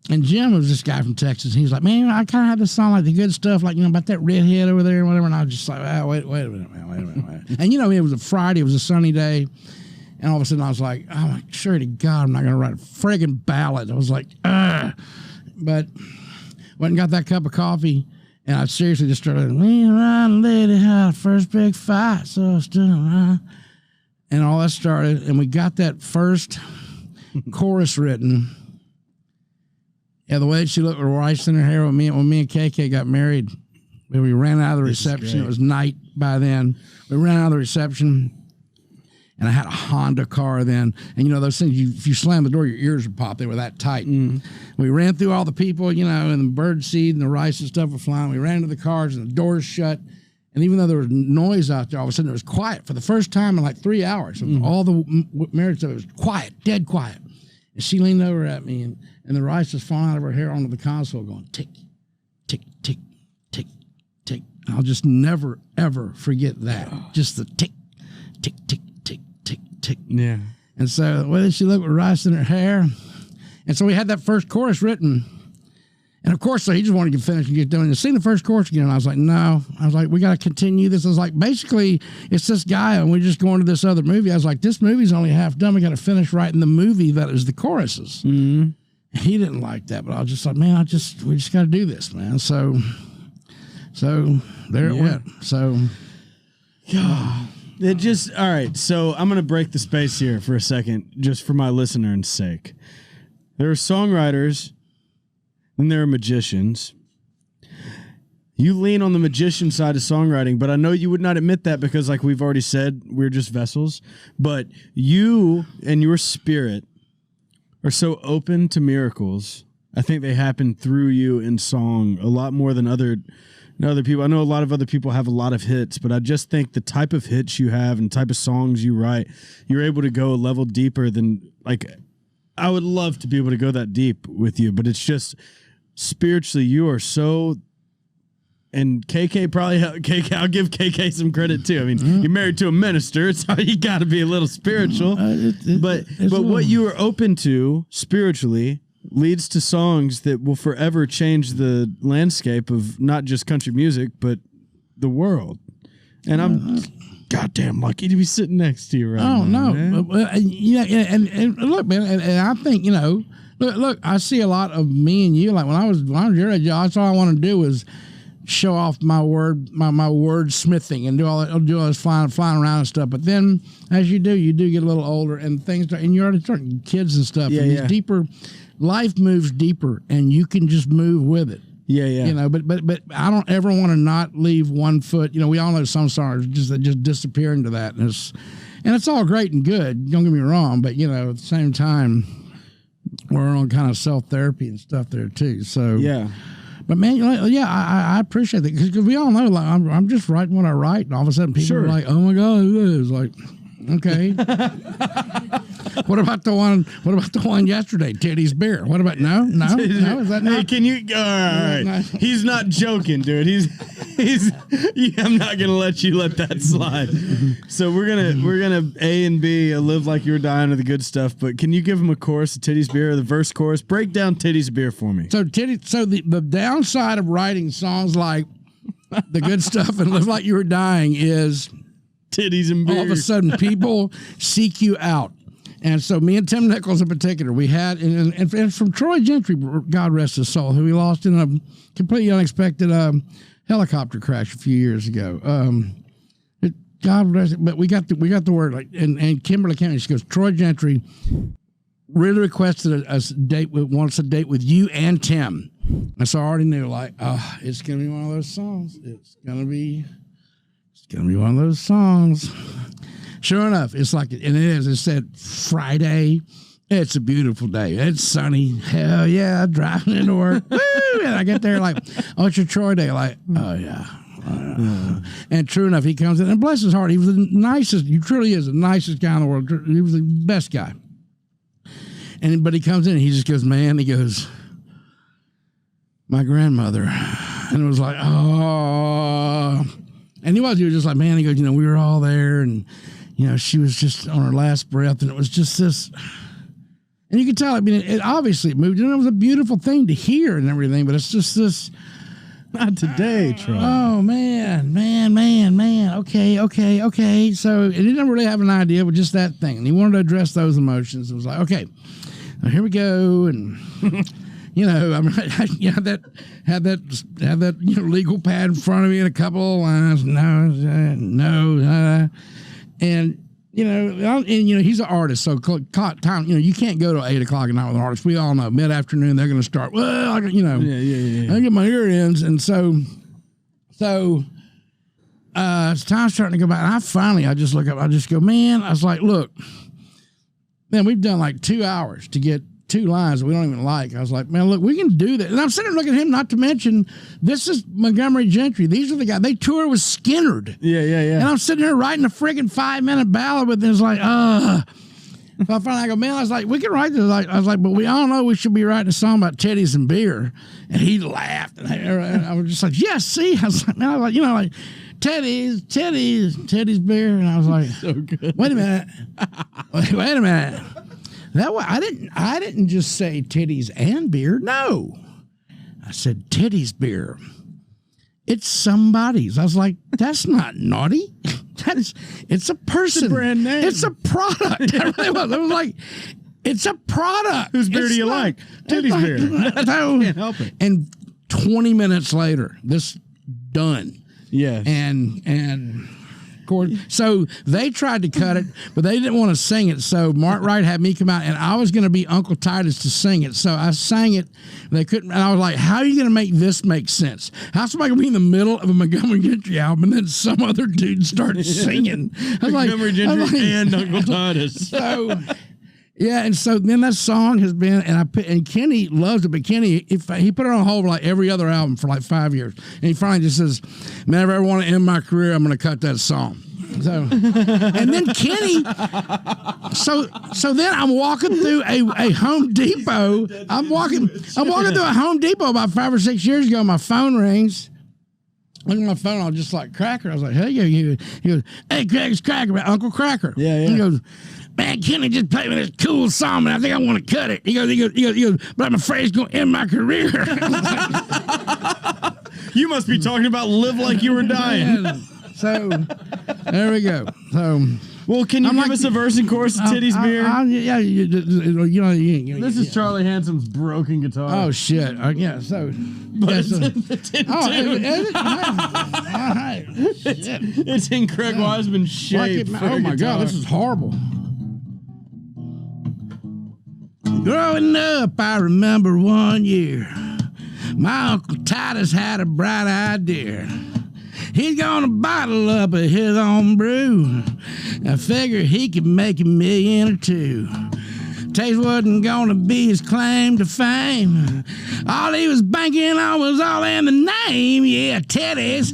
And Jim was this guy from Texas. He's like, man, I kind of have this song like the good stuff, like, you know, about that redhead over there and whatever. And I was just like, oh, wait a minute, man, wait a minute. And, you know, it was a Friday. It was a sunny day. And all of a sudden I was like, oh, my, sure to God, I'm not going to write a friggin' ballad. I was like, ugh. But went and got that cup of coffee. And I seriously just started, me and Ryan Lady had our first big fight. So I stood around. And all that started. And we got that first chorus written. Yeah, the way she looked with rice in her hair when me and KK got married, we ran out of the reception. It was night by then. We ran out of the reception, and I had a Honda car then. And, you know, those things, if you slam the door, your ears would pop. They were that tight. We ran through all the people, you know, and the bird seed and the rice and stuff were flying. We ran into the cars, and the doors shut. And even though there was noise out there, all of a sudden it was quiet for the first time in like 3 hours. All the marriage stuff, it was quiet, dead quiet. And she leaned over at me, and the rice was falling out of her hair onto the console going tick, tick, tick, tick, tick. And I'll just never, ever forget that. Just the tick, tick, tick, tick, tick, tick. Yeah. And so the way that she looked with rice in her hair. And so we had that first chorus written. And of course, so he just wanted to finish and get done. And sing the first chorus again. And I was like, no. I was like, we got to continue this. I was like, basically, it's this guy, and we're just going to this other movie. I was like, this movie's only half done. We got to finish writing the movie that is the choruses. He didn't like that, but I was just like, man, we just got to do this, man. So there it went. So, it just, all right. So I'm going to break the space here for a second, just for my listener's sake. There are songwriters and there are magicians. You lean on the magician side of songwriting, but I know you would not admit that because, like we've already said, we're just vessels. But you and your spirit are so open to miracles. I think they happen through you in song a lot more than other people. I know a lot of other people have a lot of hits, but I just think the type of hits you have and type of songs you write, you're able to go a level deeper than, like, I would love to be able to go that deep with you, but it's just spiritually you are so. And KK I'll give KK some credit too. I mean, you're married to a minister, so you got to be a little spiritual. But what you are open to spiritually leads to songs that will forever change the landscape of not just country music, but the world. And I'm goddamn lucky to be sitting next to you right now. Oh, no. Man. Yeah, and look, man, and I think, you know, look, I see a lot of me and you. Like when I was your age, that's all I want to do was show off my wordsmithing and do all this flying around and stuff. But then, as you do get a little older, and things and you're already starting kids and stuff. Yeah, and these deeper, life moves deeper, and you can just move with it. Yeah. You know, but I don't ever want to not leave one foot. You know, we all know some songs that just disappear into that, and it's all great and good. Don't get me wrong, but you know, at the same time, we're on kind of self-therapy and stuff there too. So yeah. But man, yeah, I appreciate that because we all know, like, I'm just writing what I write, and all of a sudden people are like, "Oh my God, who is?" Like, okay. What about the one yesterday? Titties Beer. What about no? Is that not? Hey, can you? All right. He's not joking, dude. He's. I'm not gonna let you let that slide. So we're gonna A and B live like you were dying of the good stuff. But can you give him a chorus of Titties Beer, the verse chorus? Break down Titties Beer for me. So the downside of writing songs like the good stuff and live like you were dying is titties and beer. All of a sudden, people seek you out. And so me and Tim Nichols in particular, we had, and from Troy Gentry, God rest his soul, who we lost in a completely unexpected helicopter crash a few years ago. God rest it, but we got the word, like, and Kimberly County, she goes, Troy Gentry really requested wants a date with you and Tim. And so I already knew, like, it's going to be one of those songs. It's going to be one of those songs. Sure enough, it's like, and it is. It said Friday, It's a beautiful day. It's sunny. Hell yeah, driving into work. Woo! And I get there like, oh, it's your Troy day. Like, oh yeah. And true enough, he comes in, and bless his heart, he was the nicest. He truly is the nicest guy in the world. He was the best guy. But he comes in and he just goes, man, he goes, my grandmother. And it was like, oh. And he was just like, man, he goes, we were all there, and, she was just on her last breath, and it was just this. And you could tell, it obviously moved, and it was a beautiful thing to hear and everything, but it's just this. Not today, Troy. Oh, man. Okay. So he didn't really have an idea, but just that thing. And he wanted to address those emotions. It was like, okay, now here we go. And, had that legal pad in front of me and a couple of lines. And he's an artist, so time, you can't go to 8 o'clock at night with an artist. We all know mid-afternoon they're going to start. Well, I get my ear ends, and so as time's starting to go by, and I just look up, I just go, man. I was like, look, man, we've done like 2 hours to get 2 lines that we don't even like. I was like, man, look, we can do that. And I'm sitting there looking at him, not to mention, this is Montgomery Gentry. These are the guys. They tour with Skinnerd. Yeah. And I'm sitting there writing a friggin' 5-minute ballad with this, like, So finally I go, man, I was like, we can write this. I was like, but we all know we should be writing a song about titties and beer. And he laughed. And I was just like, yes, see? I was like, man, like, titties, beer. And I was like, so good. Wait a minute. That way, I didn't just say titties and beer. No, I said titties beer. It's somebody's. I was like, that's not naughty. It's a person. It's a brand name. It's a product. It really was. I was like, it's a product. Whose beer do you like? Titties beer. Can't help it. And 20 minutes later, this done. Yes. And. So they tried to cut it, but they didn't want to sing it. So Mark Wright had me come out, and I was going to be Uncle Titus to sing it. So I sang it. They couldn't, and I was like, "How are you going to make this make sense? How's somebody going to be in the middle of a Montgomery Gentry album, and then some other dude starts singing?" I was Montgomery Gentry and Uncle Titus. So. Yeah, and so then that song has been, and Kenny loves it, but Kenny, he put it on hold for like every other album for like 5 years, and he finally just says, "Man, if I ever want to end my career, I'm going to cut that song." So, and then Kenny, so then I'm walking through a Home Depot. I'm walking through a Home Depot about 5 or 6 years ago. My phone rings. Look at my phone. I was just like, Cracker. I was like, hey, he goes, hey, Craig, it's Cracker, Uncle Cracker. Yeah. He goes, man, Kenny just played me this cool song, and I think I want to cut it. He goes, but I'm afraid it's going to end my career. You must be talking about Live Like You Were Dying. So, there we go. So, well, can you give us a verse and chorus of Titties Beer? This is Charlie Hansom's broken guitar. Oh, shit. Yeah, so. But it's in the tin tune. All right. Shit. It's in Craig Wiseman's shape. Oh, my God, this is horrible. Growing up, I remember one year, my Uncle Titus had a bright idea. He's gonna bottle up of his own brew. I figured he could make $1 million or $2 million. Taste wasn't gonna be his claim to fame. All he was banking on was all in the name. Yeah, Titties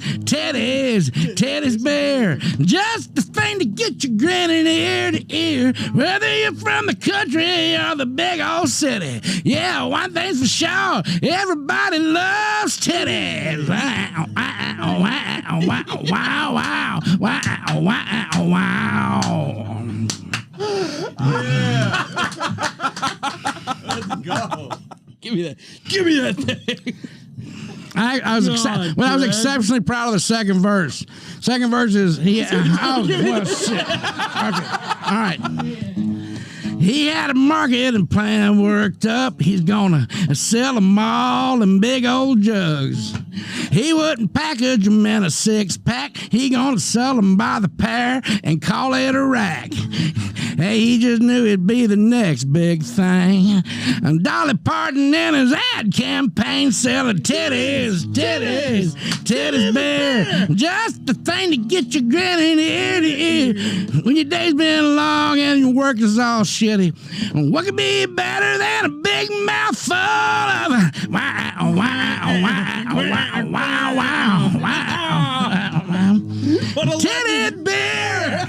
Beer. Just the thing to get you grinning ear to ear, whether you're from the country or the big old city. Yeah, one thing's for sure, everybody loves titties. Wow, wow, wow, wow, wow, wow, wow, wow. Yeah. Let's go. Give me that thing. I was exceptionally proud of the second verse. Second verse is well, shit. Okay. All right. He had a marketing plan worked up. He's gonna sell them all in big old jugs. He wouldn't package them in a 6-pack. He gonna sell them by the pair and call it a rack. Hey, he just knew it'd be the next big thing. And Dolly Parton in his ad campaign selling titties beer. Just the thing to get you grinning ear to ear. When your day's been long and your work is all shitty. What could be better than a big mouthful of wow, wow, wow, wow, wow, wow, wow. Titties beer.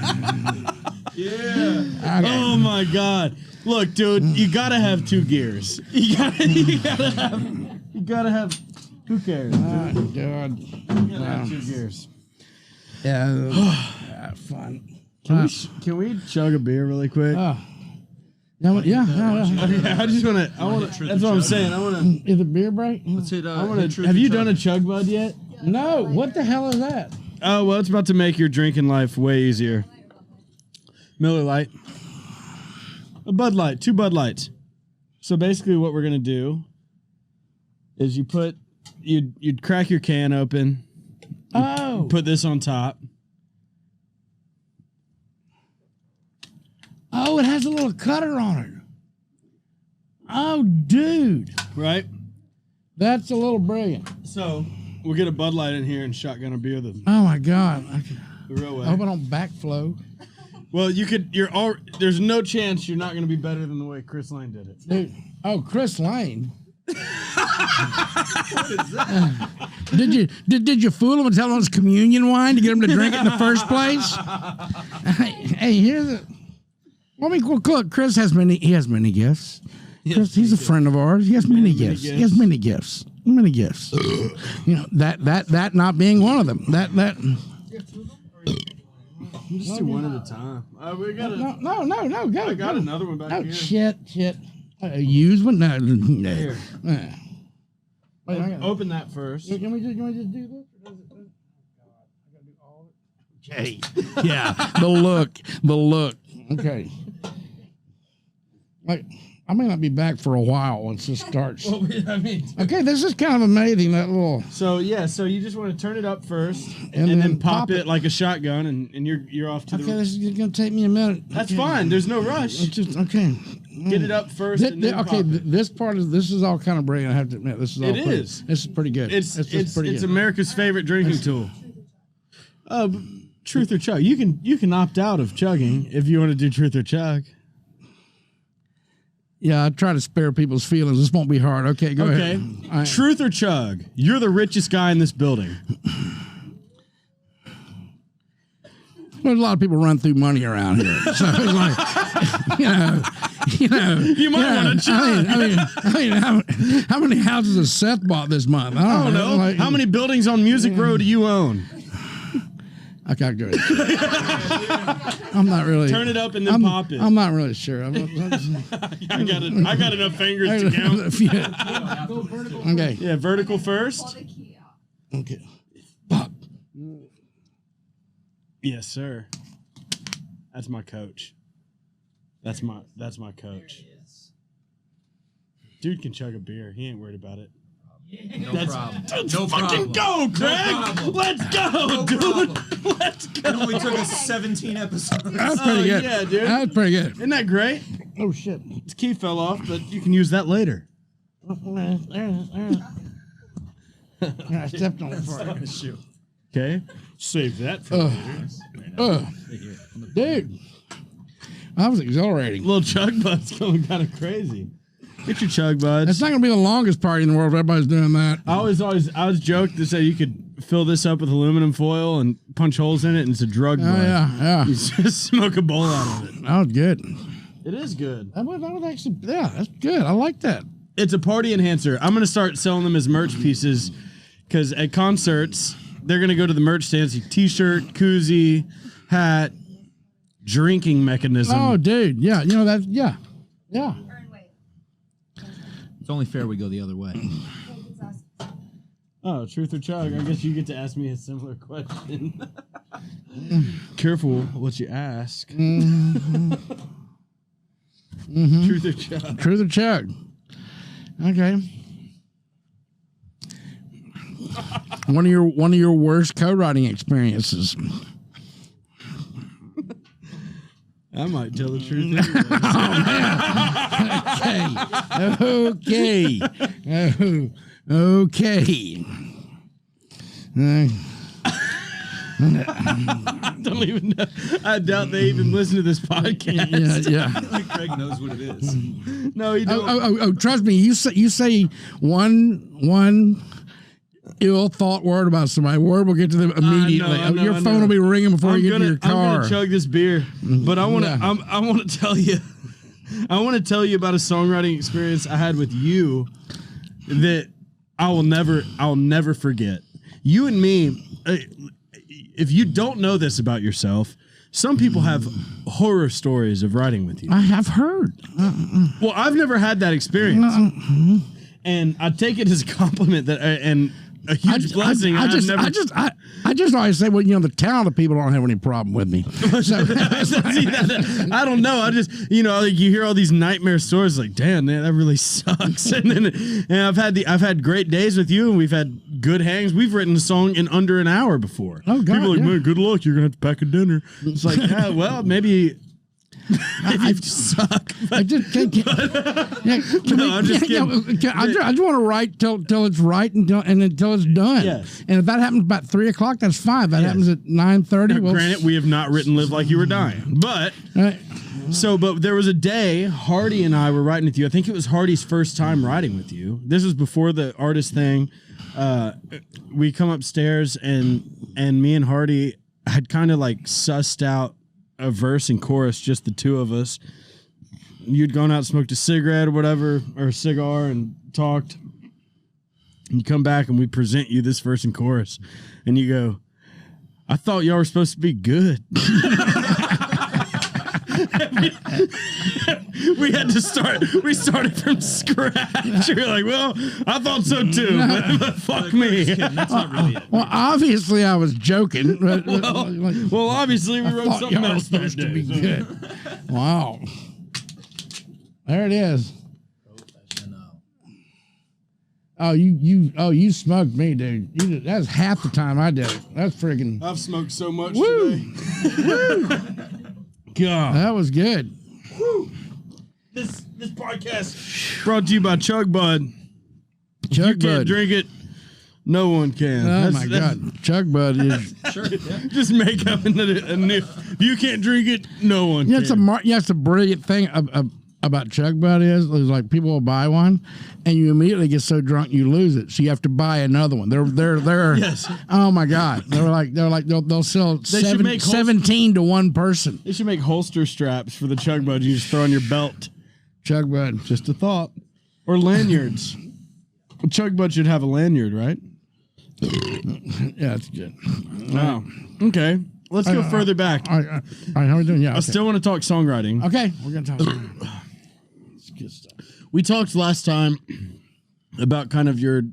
Yeah. Okay. Oh my God! Look, dude, you gotta have 2 gears. You gotta have. Who cares? Oh God! You gotta have 2 gears. Yeah, fun. Can we chug a beer really quick? Yeah. I just want to. That's what I'm saying. I want to. Is it beer break? Let's hit, Have you done a ChugBud yet? No. What the hell is that? Oh well, it's about to make your drinking life way easier. Miller Lite. A Bud Light. 2 Bud Lights. So basically what we're going to do is you'd crack your can open. Oh. Put this on top. Oh, it has a little cutter on it. Oh, dude. Right? That's a little brilliant. So we'll get a Bud Light in here and shotgun a beer the Oh, my God. real way. I hope I don't backflow. Well, there's no chance you're not going to be better than the way Chris Lane did it. Dude. Oh, Chris Lane. What is that? Did you fool him and tell him it's communion wine to get him to drink it in the first place? Hey, here's it. Well, look, Chris has many gifts. Chris, he's a friend of ours. He has many gifts. He has many gifts. Many gifts. You know, that not being one of them. That. You just do one at a time. We got No, go. I got another one back here. Shit. Use one? No. Here. Wait, Open that first. Can we just do this? Or does it? I gotta do all of it. Okay. Yeah. The look. Okay. Like, I may not be back for a while once this starts. Well, I mean, okay, this is kind of amazing. That little. So you just want to turn it up first, and then pop it like a shotgun, and you're off to the. Okay, this is gonna take me a minute. That's fine. There's no rush. It's just okay. Get it up first. And then okay, pop it. this is all kind of brilliant. I have to admit, this is all. This is pretty good. It's pretty good. America's favorite drinking tool. Truth or chug. You can opt out of chugging if you want to do truth or chug. Yeah, I try to spare people's feelings. This won't be hard. Okay, go ahead. Okay. Truth or chug. You're the richest guy in this building. There's a lot of people run through money around here, so it's like, You might want to chug. I mean, how many houses has Seth bought this month? I don't know. Like, how many buildings on Music Row do you own? Okay, good. I'm not really. Turn it up and then pop it. I'm not really sure. I got enough fingers to count. Yeah. Okay. Yeah, vertical first. Okay. Pop. Yes, sir. That's my coach. That's my coach. Dude can chug a beer. He ain't worried about it. No problem. Let's fucking go, Craig. Let's go, dude. Let's go. It only took us 17 episodes. That's pretty good. Yeah, dude. That's pretty good. Isn't that great? Oh shit. His key fell off, but you can use that later. I stepped on it for you. Okay. Save that for later. Dude. That was exhilarating. Little ChugBud's going kind of crazy. Get your ChugBuds. It's not going to be the longest party in the world if everybody's doing that. I was joked to say you could fill this up with aluminum foil and punch holes in it, and it's a drug bud. Yeah. You just smoke a bowl out of it. That was good. It is good. That was actually, yeah, that's good. I like that. It's a party enhancer. I'm going to start selling them as merch pieces because at concerts, they're going to go to the merch stand, see t-shirt, koozie, hat, drinking mechanism. Oh, dude. Yeah. You know that. Yeah. Yeah. It's only fair we go the other way. Oh, truth or chug? I guess you get to ask me a similar question. Careful what you ask. Mm-hmm. Truth or chug? Truth or chug? Okay. One of your worst co-writing experiences. I might tell the truth. Okay. Okay. I don't even know. I doubt they even listen to this podcast. Yeah. Craig knows what it is. No, he don't. Oh, trust me. You say one ill thought word about somebody. Word will get to them immediately. I know, your phone will be ringing before you get to your car. I'm gonna chug this beer, but I want to. I want to tell you. I want to tell you about a songwriting experience I had with you that I'll never forget. You and me. If you don't know this about yourself, some people have horror stories of writing with you. I have heard. Well, I've never had that experience, and I take it as a compliment that and a huge blessing. I just always say, well, the talented people don't have any problem with me. So, I don't know. I just, like you hear all these nightmare stories, like, damn, man, that really sucks. And I've had great days with you, and we've had good hangs. We've written a song in under an hour before. Oh, God, people are like, man, good luck. You're gonna have to pack a dinner. It's like, yeah, well, maybe. I just suck. I just can't. I'm just kidding. I just want to write till it's right and until it's done. Yes. And if that happens about 3:00, that's fine. If that happens at 9:30. Now, granted, we have not written "Live Like You Were Dying," but but there was a day Hardy and I were writing with you. I think it was Hardy's first time writing with you. This was before the artist thing. We come upstairs and me and Hardy had kind of like sussed out a verse and chorus, just the two of us. You'd gone out and smoked a cigarette or whatever, or a cigar, and talked. And you come back and we present you this verse and chorus, and you go, I thought y'all were supposed to be good. We had to start. We started from scratch. You're like, well, I thought so too. But fuck me. That's not really it. Well, obviously I was joking. Well, obviously we wrote something else supposed to be good. Wow. There it is. Oh, you smoked me, dude. That's half the time I did it. That's friggin'. I've smoked so much Woo. today. Woo. God, that was good. Woo. This podcast brought to you by ChugBud. If you ChugBud. can't drink it, no one can. Oh my God, ChugBud is. Sure. Yeah. Just make up a new. If you can't drink it, no one can. That's the brilliant thing about ChugBud is like people will buy one, and you immediately get so drunk you lose it, so you have to buy another one. They're yes. Oh my God, they'll sell 17 to one person. They should make holster straps for the ChugBud you just throw on your belt. ChugBud, just a thought. Or lanyards. ChugBud should have a lanyard, right? Yeah, that's good. Wow. Okay. Let's go further back. All right, how are we doing? Yeah, I still want to talk songwriting. Okay, we're gonna talk. It's good stuff. We talked last time about kind of your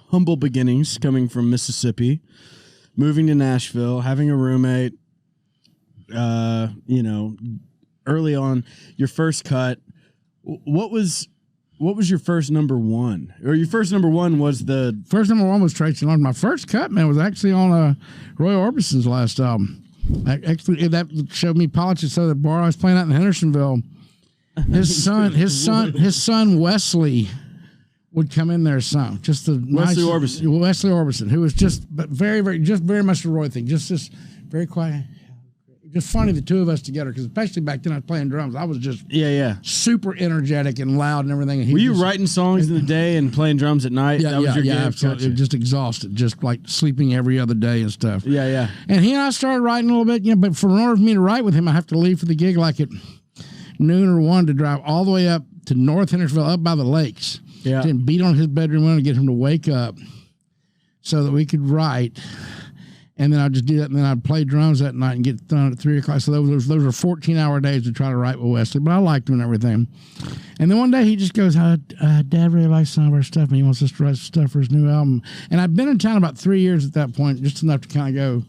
humble beginnings coming from Mississippi, moving to Nashville, having a roommate. Early on, your first cut. What was your first number one? Or your first number one was the first number one was Tracy Lawrence. My first cut, man, was actually on Roy Orbison's last album. Actually, that showed me Politics. So the bar I was playing out in Hendersonville, his son Wesley would come in there some. Just the Wesley Orbison, who was just very much a Roy thing. Just this very quiet. Just funny, the two of us together, because especially back then I was playing drums. I was just super energetic and loud and everything. And were you writing songs in the day and playing drums at night? Yeah, absolutely. Just exhausted, just like sleeping every other day and stuff. Yeah, yeah. And he and I started writing a little bit, but in order for me to write with him, I have to leave for the gig like at noon or 1 to drive all the way up to North Hendersonville, up by the lakes. Yeah. Then beat on his bedroom window to get him to wake up so that we could write. And then I'd just do that, and then I'd play drums that night and get done at 3 o'clock. So those were 14-hour days to try to write with Wesley, but I liked him and everything. And then one day he just goes, Dad really likes some of our stuff, and he wants us to write stuff for his new album. And I'd been in town about 3 years at that point, just enough to kind of go,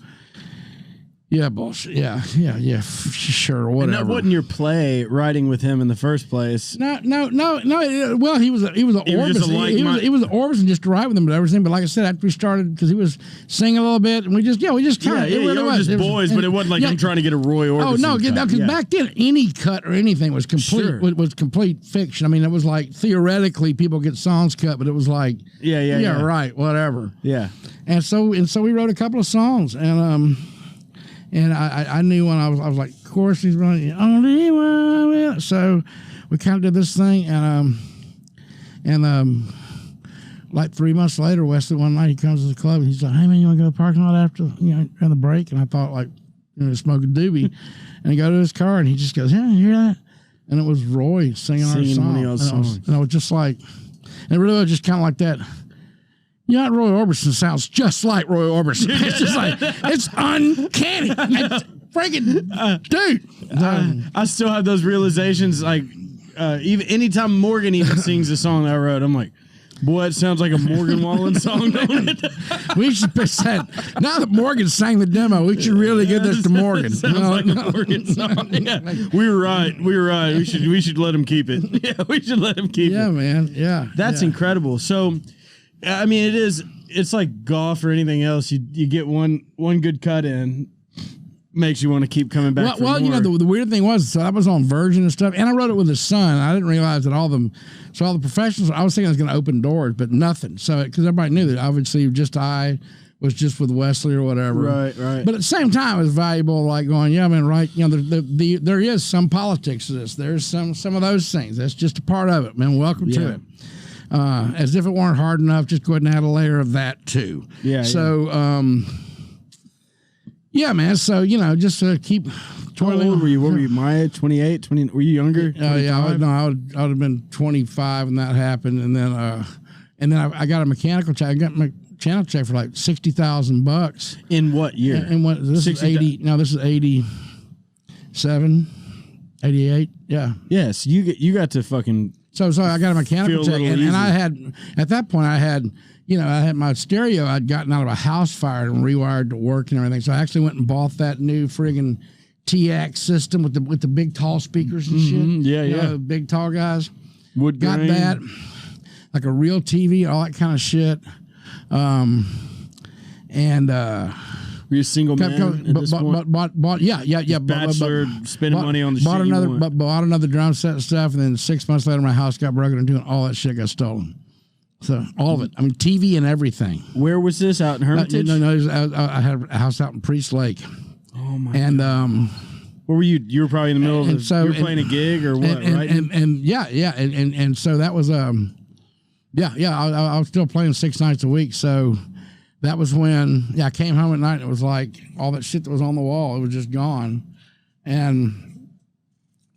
Yeah, bullshit. Yeah, sure, And whatever. that wasn't your play writing with him in the first place. No. Well, he was an Orbison. He was an Orbison just to write with him and everything. But like I said, after we started, because he was singing a little bit, and we just kind of you were just boys, but it wasn't like I'm trying to get a Roy Orbison. Oh no, because back then any cut or anything was complete Sure. was complete fiction. I mean, it was like theoretically people get songs cut, but it was like right, whatever. Yeah. And so we wrote a couple of songs, and I knew when I was like, of course he's running only one will. So we kind of did this thing, and like 3 months later, Wesley one night he comes to the club and he's like, hey man, you want to go to the parking lot after in the break? And I thought like smoke a doobie, and he go to his car and he just goes, yeah, you hear that? And it was Roy singing our song. One of your songs. And I was just like, and it really was just kind of like that. Yeah, Roy Orbison sounds just like Roy Orbison. It's just like, it's uncanny. It's freaking, dude. I still have those realizations. Like, even anytime Morgan even sings a song that I wrote, I'm like, boy, it sounds like a Morgan Wallen song, don't it? We should pitch that. Now that Morgan sang the demo, we should really give this to Morgan. Sounds like a Morgan song. Yeah. We were right. We should let him keep it. Yeah, we should let him keep it. Yeah, man. Yeah. That's incredible. So, I mean, it's like golf or anything else. You get one good cut in, makes you want to keep coming back. Well, you know, the weird thing was, so that was on Virgin and stuff, and I wrote it with his son. I didn't realize that all the professionals, I was thinking I was going to open doors, but nothing. So, because everybody knew that obviously I was just with Wesley or whatever. Right. But at the same time, it was valuable, like going, yeah, I mean, right, you know, there is some politics to this. There's some of those things. That's just a part of it, man. Welcome to it. As if it weren't hard enough, just go ahead and add a layer of that too. Yeah. So, yeah, man. So, you know, just keep twirling. How old were you? What were you, Maya? 28, 20? Were you younger? Yeah, I would have been 25 when that happened, and then I got a mechanical check. I got my channel check for like $60,000. In what year? And what this is 80? No, this is 87, 88. Yeah. Yes, you got to fucking. So I got a mechanical check, and I had at that point I had my stereo I'd gotten out of a house fire and rewired to work and everything. So I actually went and bought that new friggin' TX system with the big tall speakers and shit. Yeah, you know, big tall guys. Wood got grain. that, like a real TV, all that kind of shit. Were you a single man at this point? Bought Bachelor, spending money on the shit you want. Bought another drum set and stuff, and then 6 months later, my house got broken into, and all that shit got stolen. So all of it. I mean, TV and everything. Where was this? Out in Hermitage? No. I had a house out in Priest Lake. Oh my! And where were you? You were probably in the middle of. You were playing a gig or what? Right? And so that was I was still playing 6 nights a week. So that was when I came home at night and it was like all that shit that was on the wall, it was just gone. And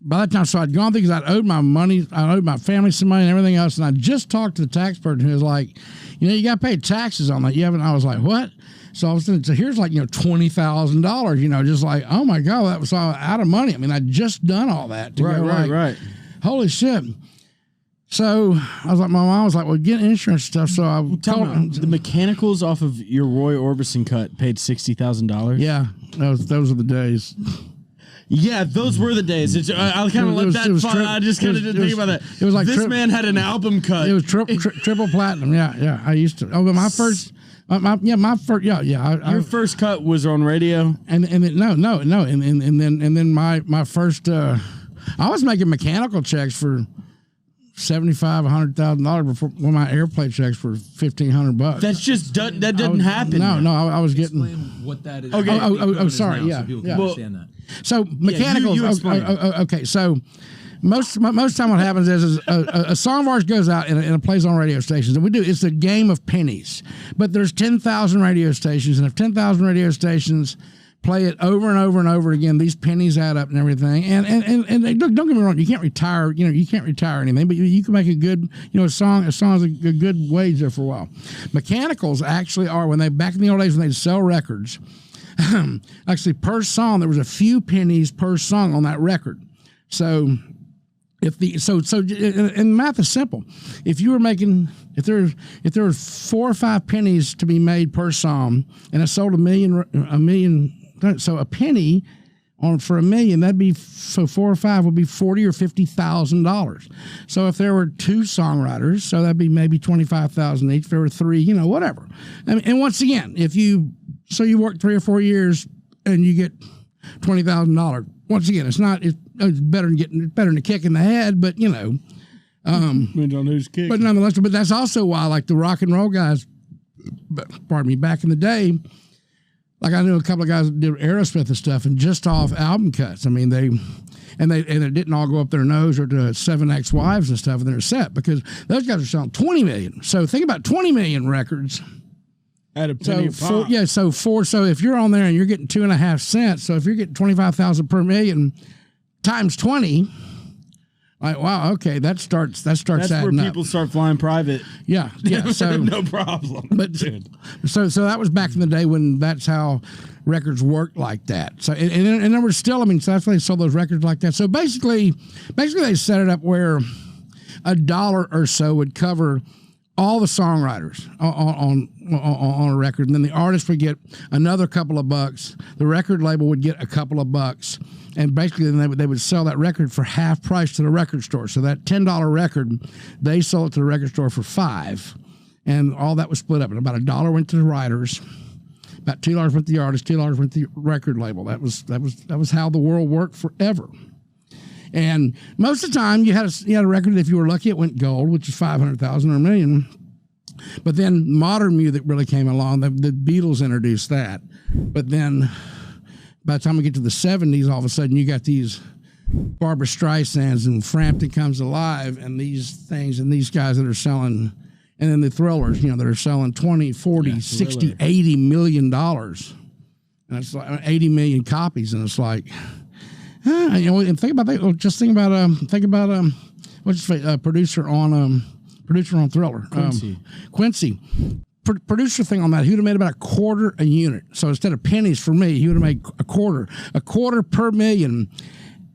by that time, so I'd gone through because I'd owed my money, I owed my family some money and everything else. And I just talked to the tax person who was like, you got to pay taxes on that. You haven't? I was like, what? So I was thinking, so here's like, $20,000, just like, oh my God, that was all out of money. I mean, I'd just done all that. Right. Holy shit. So I was like, my mom was like, well, get insurance stuff. So I told her. The mechanicals off of your Roy Orbison cut paid $60,000. Yeah, those are the days. Yeah, those were the days. I'll kind of let that fly. I just kind of didn't think about that. It was like this man had an album cut. It was triple platinum. Yeah. I used to. Oh, but my first. Your first cut was on radio, and then no, and then my first. I was making mechanical checks for $75,000-$100,000 before when my airplay checks were $1,500. That's just that doesn't happen. No, I was getting. Explain what that is. Okay. Oh, sorry. Yeah. So people can understand that. So mechanicals. Okay. So most time what happens is a song of ours goes out and it plays on radio stations, and it's a game of pennies. But there's 10,000 radio stations, and if 10,000 radio stations play it over and over and over again, these pennies add up and everything. And don't get me wrong, you can't retire. You can't retire anything, but you can make a good, a song is a good wage there for a while. Mechanicals actually are back in the old days when they'd sell records. Actually, per song, there was a few pennies per song on that record. So and math is simple. If you were making, if there were 4 or 5 pennies to be made per song, and it sold a million So a penny for $1 million, that'd be, so 4 or 5 would be $40,000 or $50,000. So if there were 2 songwriters, so that'd be maybe $25,000 each. If there were 3, whatever. And once again, if you work 3 or 4 years and you get $20,000, once again, it's better than a kick in the head, but depends on who's kicking. But nonetheless, but that's also why, like the rock and roll guys, pardon me, back in the day, like I knew a couple of guys that did Aerosmith and stuff, and just off album cuts. I mean, it didn't all go up their nose or to 7 ex-wives and stuff in their set, because those guys are selling 20 million. So think about 20 million records. At a penny a pop. So if you're on there and you're getting 2.5 cents, so if you're getting 25,000 per million times 20, like, wow, okay, that starts That's where people up. start flying private. Yeah. So no problem. But so that was back in the day when that's how records worked like that. So and there were still, so that's why they sold those records like that. So basically they set it up where $1 or so would cover all the songwriters on a record, and then the artist would get another couple of bucks. The record label would get a couple of bucks, and basically then they would sell that record for half price to the record store. So that $10 record, they sold it to the record store for $5, and all that was split up. And about $1 went to the writers, about $2 went to the artist, $2 went to the record label. That was how the world worked forever. And most of the time, you had a record. If you were lucky, it went gold, which is 500,000 or $1 million. But then modern music really came along. The Beatles introduced that. But then, by the time we get to the 70s, all of a sudden you got these Barbra Streisands and Frampton Comes Alive and these things and these guys that are selling, and then the Thrillers, that are selling 20, 40, 60, $80 million. And it's like 80 million copies, and it's like. And think about that. Just think about what's his face, producer on Thriller, Quincy. Producer thing on that. He would have made about $0.25 a unit. So instead of pennies for me, he would have made a quarter per million.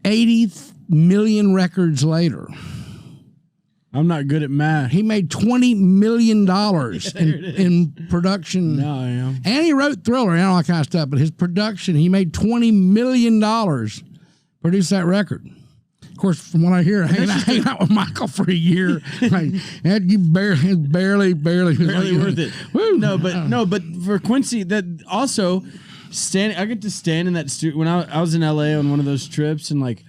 80 million records later. I'm not good at math. He made $20 million in production. No, I am. And he wrote Thriller and all that kind of stuff. But his production, he made $20 million. Produced that record. Of course, from what I hear, hanging out with Michael for a year, like, you barely worth it. Woo. No, but for Quincy, that also I get to stand in that studio when I was in LA on one of those trips, and like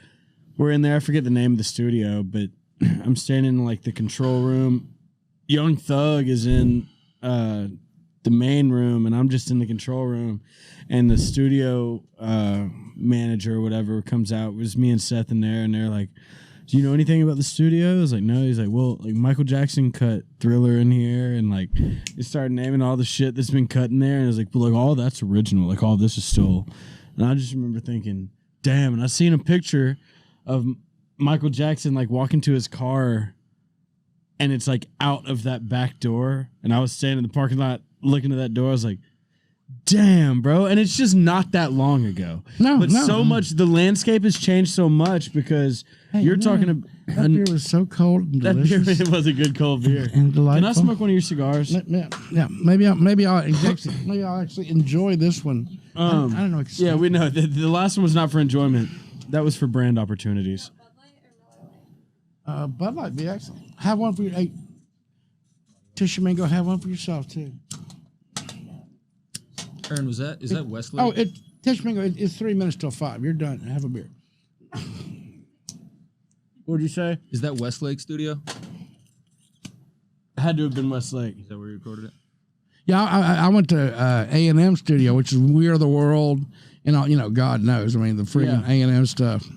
we're in there. I forget the name of the studio, but I'm standing in like the control room. Young Thug is in the main room, and I'm just in the control room, and the studio manager or whatever comes out. It was me and Seth in there, and they're like, do you know anything about the studio? I was like, no. He's like, well, like Michael Jackson cut Thriller in here, and like he started naming all the shit that's been cut in there, and I was like, well, like all that's original, like all this is still. And I just remember thinking, damn. And I seen a picture of Michael Jackson like walking to his car, and it's like out of that back door, and I was standing in the parking lot looking at that door. I was like, damn, bro. And it's just not that long ago. So much, the landscape has changed so much because you're talking about. That beer was so cold and delicious. That beer, it was a good cold beer. And delightful. Can I smoke one of your cigars? Yeah. Maybe I'll actually enjoy this one. I don't know. Yeah, we know. The last one was not for enjoyment. That was for brand opportunities. Bud Light would be excellent. Have one for your. Hey, Tishomingo, have one for yourself too. Ern, is that Westlake? Oh, Tishomingo, it's 3 minutes till 5. You're done. Have a beer. What did you say? Is that Westlake studio? It had to have been Westlake. Is that where you recorded it? Yeah, I went to A&M studio, which is We Are the World, and God knows. I mean, the freaking A&M stuff.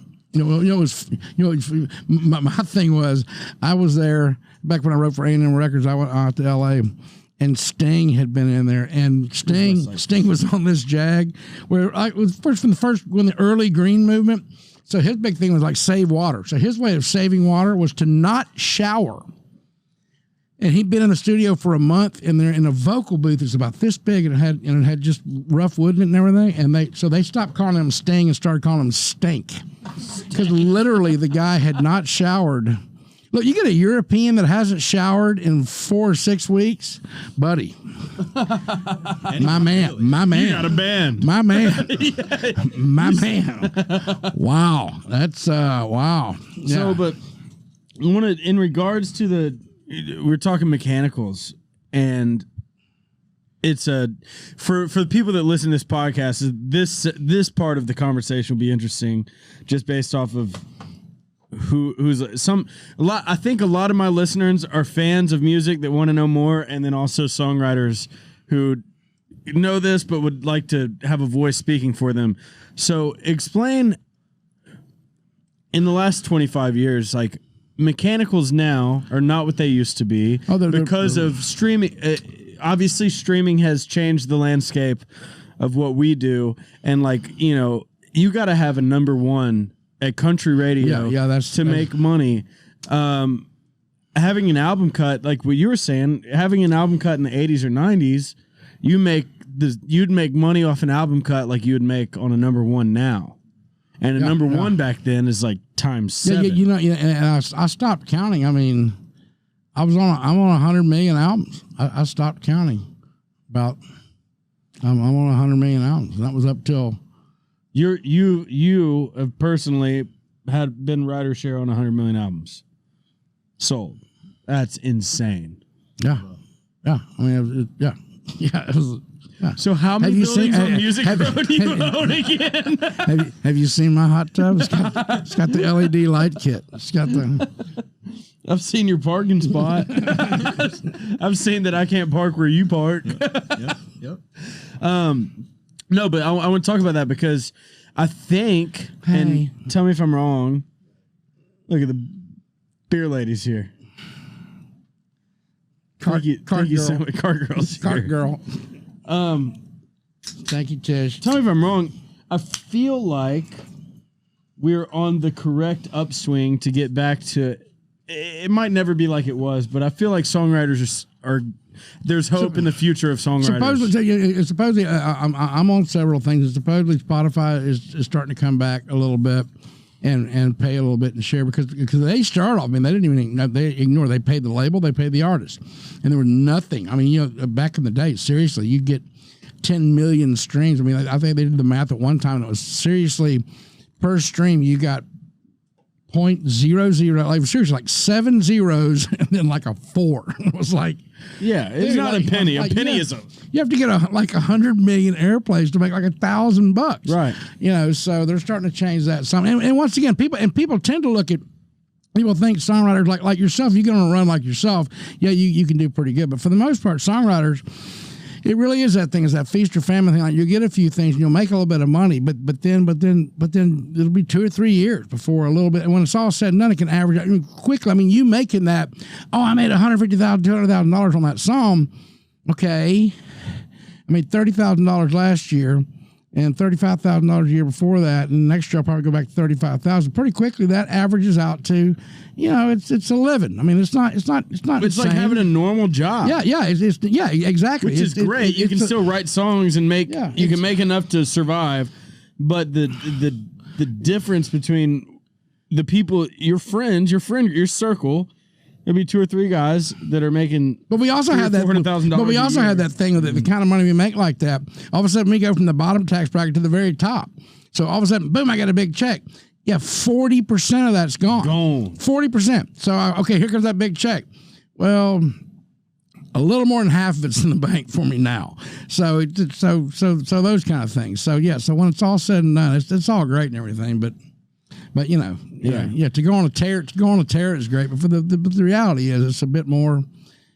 My thing was, I was there back when I wrote for A&M Records. I went out to L.A. and Sting had been in there, and Sting was on this Jag where I was when the early green movement. So his big thing was like save water. So his way of saving water was to not shower. And he'd been in the studio for a month, and they're in a vocal booth that's about this big, and it had just rough wood in it and everything. And they stopped calling him Sting and started calling him Stink, because literally the guy had not showered Look, you get a European that hasn't showered in 4 or 6 weeks, buddy. My man. You got a band. My man. My man. Wow. That's wow. Yeah. So, but I want to, in regards to we're talking mechanicals, and it's for the people that listen to this podcast, this part of the conversation will be interesting, just based off of I think a lot of my listeners are fans of music that want to know more, and then also songwriters who know this but would like to have a voice speaking for them. So explain, in the last 25 years, like, mechanicals now are not what they used to be because of streaming. Obviously streaming has changed the landscape of what we do, and like, you know, you got to have a number one at country radio to make money. Having an album cut, like what you were saying, having an album cut in the 80s or 90s, you'd make money off an album cut like you would make on a number one now. And a number one back then is like times 7. Yeah, you know, and I stopped counting. I mean, I'm on 100 million albums. I stopped counting. I'm on 100 million albums. And that was up till You have personally had been writer share on 100 million albums sold. That's insane. Yeah. I mean, yeah. It was, yeah. So how many buildings on Music Road you own again? Have you seen my hot tub? It's got the LED light kit. It's got the. I've seen your parking spot. I've seen that I can't park where you park. Yep. No, but I want to talk about that because I think, and tell me if I'm wrong, look at the beer ladies here. Cart girls. Cart girl. Thank you, Tish. Tell me if I'm wrong. I feel like we're on the correct upswing to get back to. It might never be like it was, but I feel like songwriters are there's hope in the future of songwriters. Supposedly, I'm on several things. Supposedly, Spotify is starting to come back a little bit and pay a little bit and share because they started off. I mean, they didn't even they ignored. They paid the label, they paid the artist, and there was nothing. I mean, you know, back in the day, seriously, you get 10 million streams. I mean, I think they did the math at one time, and it was seriously per stream you got 0.00, like seriously, like 7 zeros and then like a 4. It was like, yeah, it's not like, a penny. A penny is you have to get like 100 million airplays to make like $1,000, right? You know, so they're starting to change that some. And once again, people tend to look at. People think songwriters like yourself. You get on a run like yourself, yeah, you can do pretty good. But for the most part, songwriters. It really is that thing, is that feast or famine thing. Like you get a few things and you'll make a little bit of money, but then it'll be 2 or 3 years before a little bit. And when it's all said and done, it can average out quickly. I mean, you making that, I made $150,000, $200,000 on that song. Okay, I made $30,000 last year and $35,000 a year before that, and next year I'll probably go back to $35,000. Pretty quickly, that averages out to, you know, it's a living. I mean, it's not. It's like having a normal job. Yeah, exactly. Which is great. You can still write songs and make. Yeah, you can make enough to survive, but the difference between the people, your friends, your circle. There'll be 2 or 3 guys that are making. But we also have that. But we also have that thing that the kind of money we make like that. All of a sudden, we go from the bottom tax bracket to the very top. So all of a sudden, boom! I got a big check. Yeah, 40% of that's gone. 40%. So okay, here comes that big check. Well, a little more than half of it's in the bank for me now. So so those kind of things. So yeah. So when it's all said and done, it's all great and everything, but you know, yeah. To go on a tear is great, but but the reality is it's a bit more,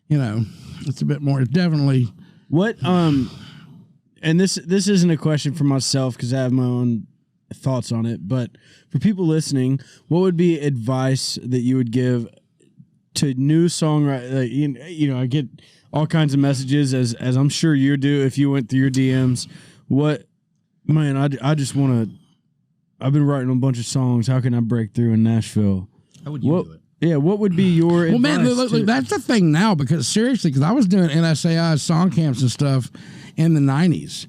you know, it's definitely what and this isn't a question for myself because I have my own thoughts on it, but for people listening, what would be advice that you would give to new songwriters? You know, I get all kinds of messages as I'm sure you do if you went through your DMs. I just want to. I've been writing a bunch of songs. How can I break through in Nashville? How would you do it? Yeah, what would be your advice? Well, man, look, that's the thing now, because seriously, because I was doing NSAI song camps and stuff in the 90s,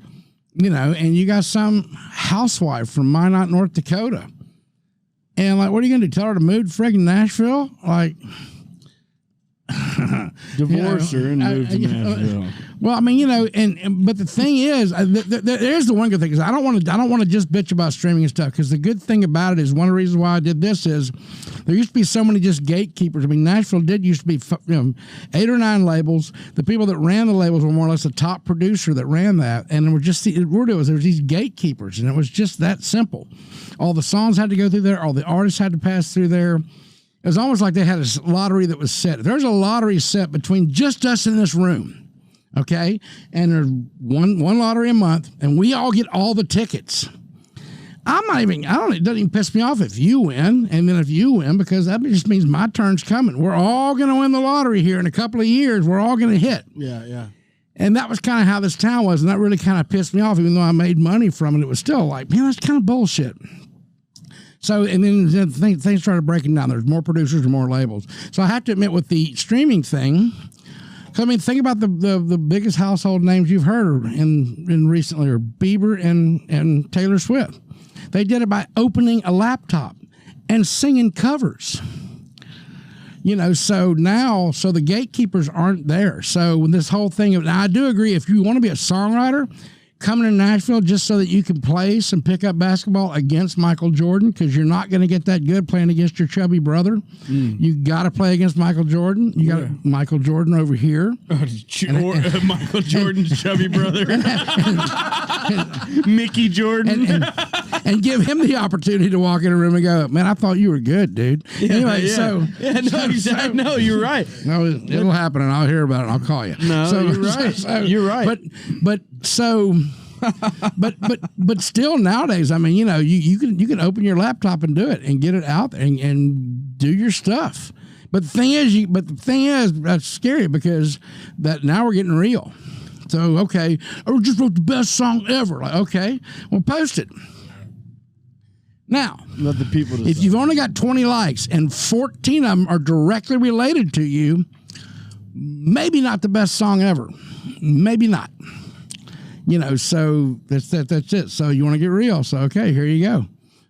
you know, and you got some housewife from Minot, North Dakota And like, what are you gonna do? Tell her to move to freaking Nashville? Like, Divorce her and move to Nashville. Well, I mean, but the thing is, there's the one good thing is I don't want to just bitch about streaming and stuff, because the good thing about it is one of the reasons why I did this is there used to be so many just gatekeepers. I mean, Nashville did used to be 8 or 9 labels. The people that ran the labels were more or less the top producer that ran that, and there were just there was these gatekeepers, and it was just that simple. All the songs had to go through there. All the artists had to pass through there. It was almost like they had a lottery that was set. If there's a lottery set between just us in this room, okay, and there's one lottery a month, and we all get all the tickets. It doesn't even piss me off if you win, and then if you win, because that just means my turn's coming. We're all going to win the lottery here in a couple of years. We're all going to hit. Yeah. And that was kind of how this town was, and that really kind of pissed me off, even though I made money from it. It was still like, man, that's kind of bullshit. So, and then things started breaking down. There's more producers and more labels. So I have to admit, with the streaming thing, I mean, think about the biggest household names you've heard in recently are Bieber and Taylor Swift. They did it by opening a laptop and singing covers. So the gatekeepers aren't there. So when this whole thing, and I do agree, if you want to be a songwriter, coming to Nashville just so that you can place and pick up basketball against Michael Jordan, because you're not going to get that good playing against your chubby brother. You got to play against Michael Jordan. You got Michael Jordan over here. Michael Jordan's chubby brother. Mickey Jordan. And give him the opportunity to walk in a room and go, man, I thought you were good, dude. No, you're right. No, it'll happen, and I'll hear about it, and I'll call you. No, you're right. You're right. But still nowadays, I mean, you can open your laptop and do it and get it out there and do your stuff. But the thing is, that's scary, because that now we're getting real. So okay, I just wrote the best song ever. Like, okay, well, post it. Now, let the people decide. If you've only got 20 likes and 14 of them are directly related to you, maybe not the best song ever. Maybe not. So that's it. So you want to get real. So, okay, here you go.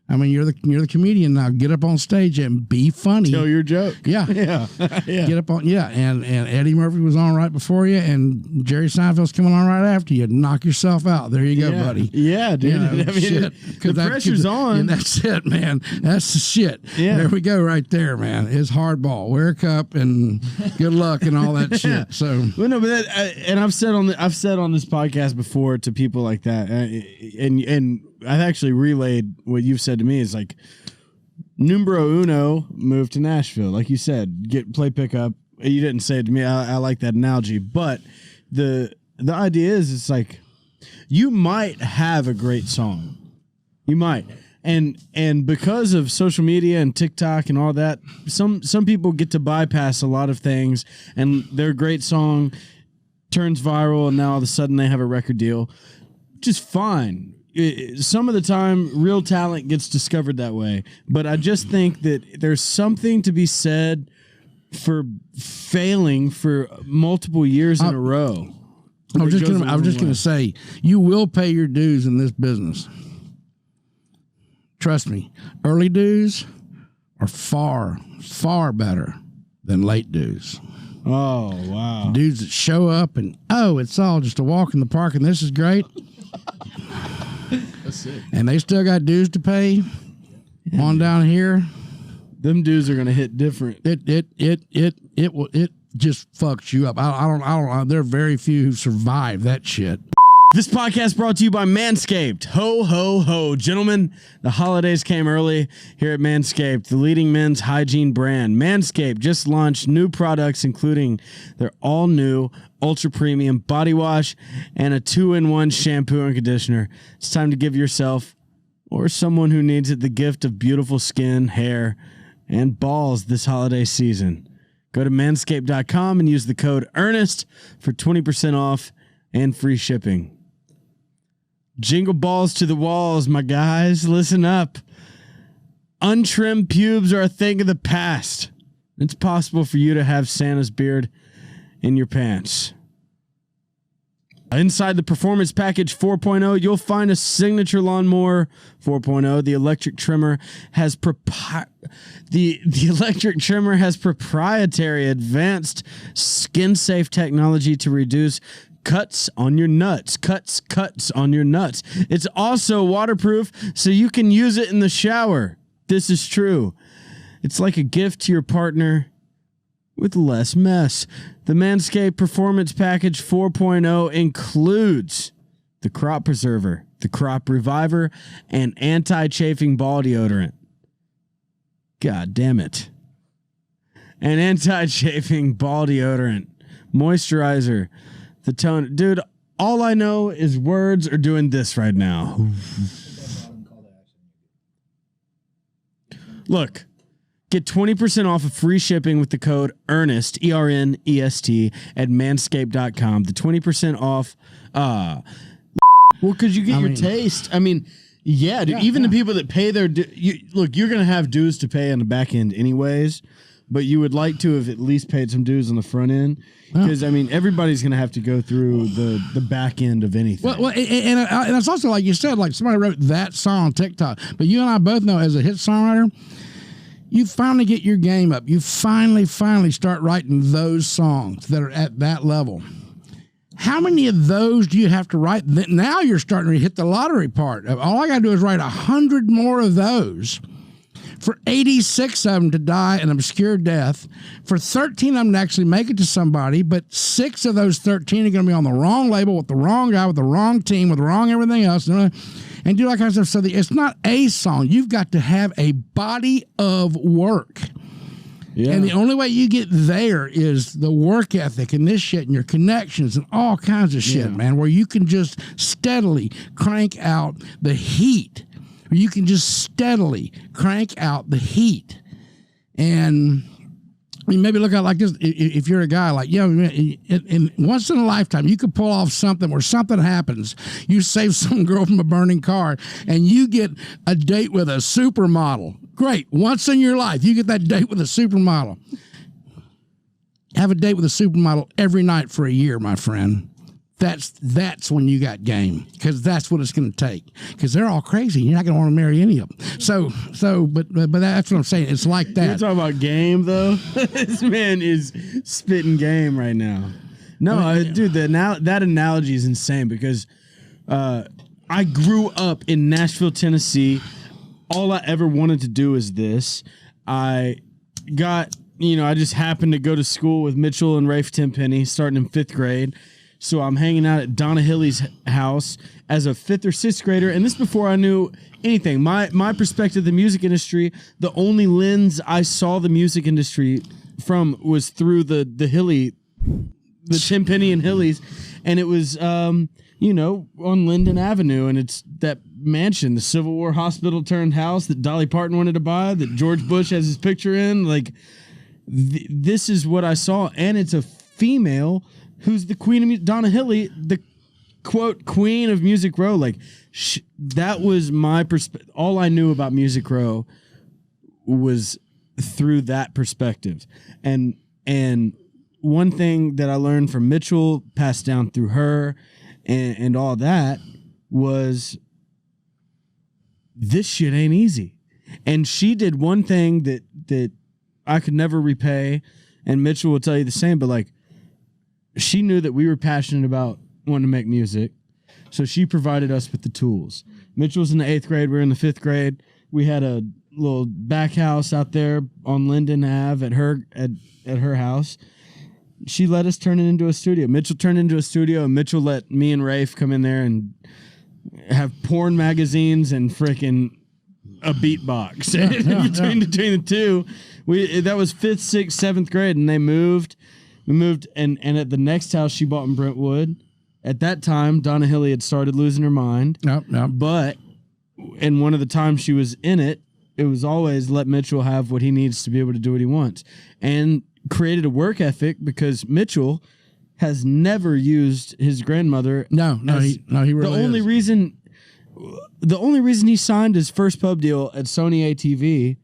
I mean, you're the comedian now. Get up on stage and be funny. Tell your joke. Yeah. Get up on, and Eddie Murphy was on right before you, and Jerry Seinfeld's coming on right after you. Knock yourself out. There you go, buddy. Yeah, dude. I mean, shit. The pressure's on. And that's it, man. That's the shit. Yeah. There we go right there, man. It's hardball. Wear a cup and good luck and all that shit. So, well, no, but and I've said on this podcast before to people like that, and I've actually relayed what you've said to me is like, numero uno, move to Nashville. Like you said, play pickup. You didn't say it to me. I like that analogy. But the idea is, it's like, you might have a great song. You might. And because of social media and TikTok and all that, some people get to bypass a lot of things, and their great song turns viral, and now all of a sudden they have a record deal, which is fine. Some of the time, real talent gets discovered that way. But I just think that there's something to be said for failing for multiple years in a row. I was just going to say, you will pay your dues in this business. Trust me, early dues are far, far better than late dues. Oh, wow. Dudes that show up and, it's all just a walk in the park and this is great. That's sick. And they still got dues to pay on down here. Them dues are gonna hit different. It just fucks you up. I don't. There are very few who survive that shit. This podcast brought to you by Manscaped. Ho, ho, ho. Gentlemen, the holidays came early here at Manscaped, the leading men's hygiene brand. Manscaped just launched new products, including their all-new ultra-premium body wash and a 2-in-1 shampoo and conditioner. It's time to give yourself, or someone who needs it, the gift of beautiful skin, hair, and balls this holiday season. Go to manscaped.com and use the code ERNEST for 20% off and free shipping. Jingle balls to the walls, my guys. Listen up. Untrimmed pubes are a thing of the past. It's possible for you to have Santa's beard in your pants. Inside the Performance Package 4.0, you'll find a signature lawnmower 4.0. The electric trimmer has the electric trimmer has proprietary advanced skin-safe technology to reduce cuts on your nuts. Cuts on your nuts. It's also waterproof, so you can use it in the shower. This is true. It's like a gift to your partner with less mess. The Manscaped Performance Package 4.0 includes the Crop Preserver, the Crop Reviver, and anti-chafing ball deodorant. God damn it. An anti-chafing ball deodorant, moisturizer, the tone. Dude, all I know is words are doing this right now. Look. Get 20% off of free shipping with the code ERNEST, ERNEST, at manscaped.com. The 20% off. Well, because you get your taste. I mean, yeah, dude. Even the people that pay their look, you're going to have dues to pay on the back end anyways, but you would like to have at least paid some dues on the front end. Because, I mean, everybody's going to have to go through the back end of anything. Well, and it's also like you said, like somebody wrote that song on TikTok. But you and I both know as a hit songwriter, you finally get your game up. You finally start writing those songs that are at that level. How many of those do you have to write? Now you're starting to hit the lottery part. All I got to do is write 100 more of those for 86 of them to die an obscure death, for 13 of them to actually make it to somebody, but 6 of those 13 are going to be on the wrong label with the wrong guy, with the wrong team, with the wrong everything else. And do that kind of stuff. So it's not a song. You've got to have a body of work. Yeah. And the only way you get there is the work ethic and this shit and your connections and all kinds of shit, man, where you can just steadily crank out the heat. Or you can just steadily crank out the heat. And I mean, maybe look at it like this. If you're a guy like, in once in a lifetime, you could pull off something where something happens. You save some girl from a burning car and you get a date with a supermodel. Great. Once in your life, you get that date with a supermodel. Have a date with a supermodel every night for a year, my friend. That's when you got game, because that's what it's going to take, because they're all crazy. You're not going to want to marry any of them. But that's what I'm saying. It's like that. You're talking about game, though? This man is spitting game right now. No, dude, that analogy is insane, because I grew up in Nashville, Tennessee. All I ever wanted to do is this. I just happened to go to school with Mitchell and Rafe Tenpenny starting in 5th grade. So I'm hanging out at Donna Hilly's house as a 5th or 6th grader. And this before I knew anything. My perspective of the music industry, the only lens I saw the music industry from was through the Tenpenny and Hilly's. And it was, on Linden Avenue. And it's that mansion, the Civil War hospital turned house that Dolly Parton wanted to buy, that George Bush has his picture in. Like, this is what I saw. And it's a female who's the queen of music, Donna Hilly, the quote queen of Music Row. Like, that was my perspective. All I knew about Music Row was through that perspective. And one thing that I learned from Mitchell, passed down through her, and all that, was this shit ain't easy. And she did one thing that I could never repay, and Mitchell will tell you the same, but like, she knew that we were passionate about wanting to make music, so she provided us with the tools. Mitchell was in the 8th grade. We were in the 5th grade. We had a little back house out there on Linden Ave at her house. She let us turn it into a studio. Mitchell turned it into a studio, and Mitchell let me and Rafe come in there and have porn magazines and frickin' a beatbox between the two. That was 5th, 6th, 7th grade, and they moved. We moved, and at the next house she bought in Brentwood, at that time, Donna Hilly had started losing her mind. Yep. But in one of the times she was in it, it was always let Mitchell have what he needs to be able to do what he wants. And created a work ethic, because Mitchell has never used his grandmother. He really The only reason he signed his first pub deal at Sony ATV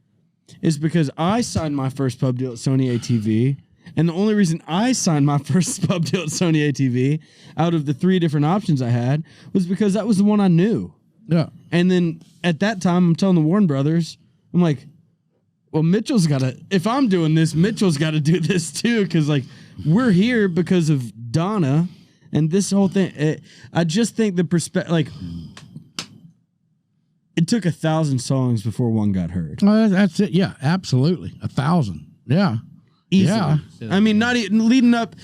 is because I signed my first pub deal at Sony ATV. And the only reason I signed my first pub deal at Sony ATV out of the 3 different options I had was because that was the one I knew. Yeah. And then at that time, I'm telling the Warren brothers, I'm like, well, Mitchell's got to, if I'm doing this, Mitchell's got to do this too. Cause like we're here because of Donna and this whole thing. I just think the perspective, like it took 1,000 songs before one got heard. Well, that's it. Yeah, absolutely. 1,000. Yeah. Easily. Yeah. I mean, not even leading up.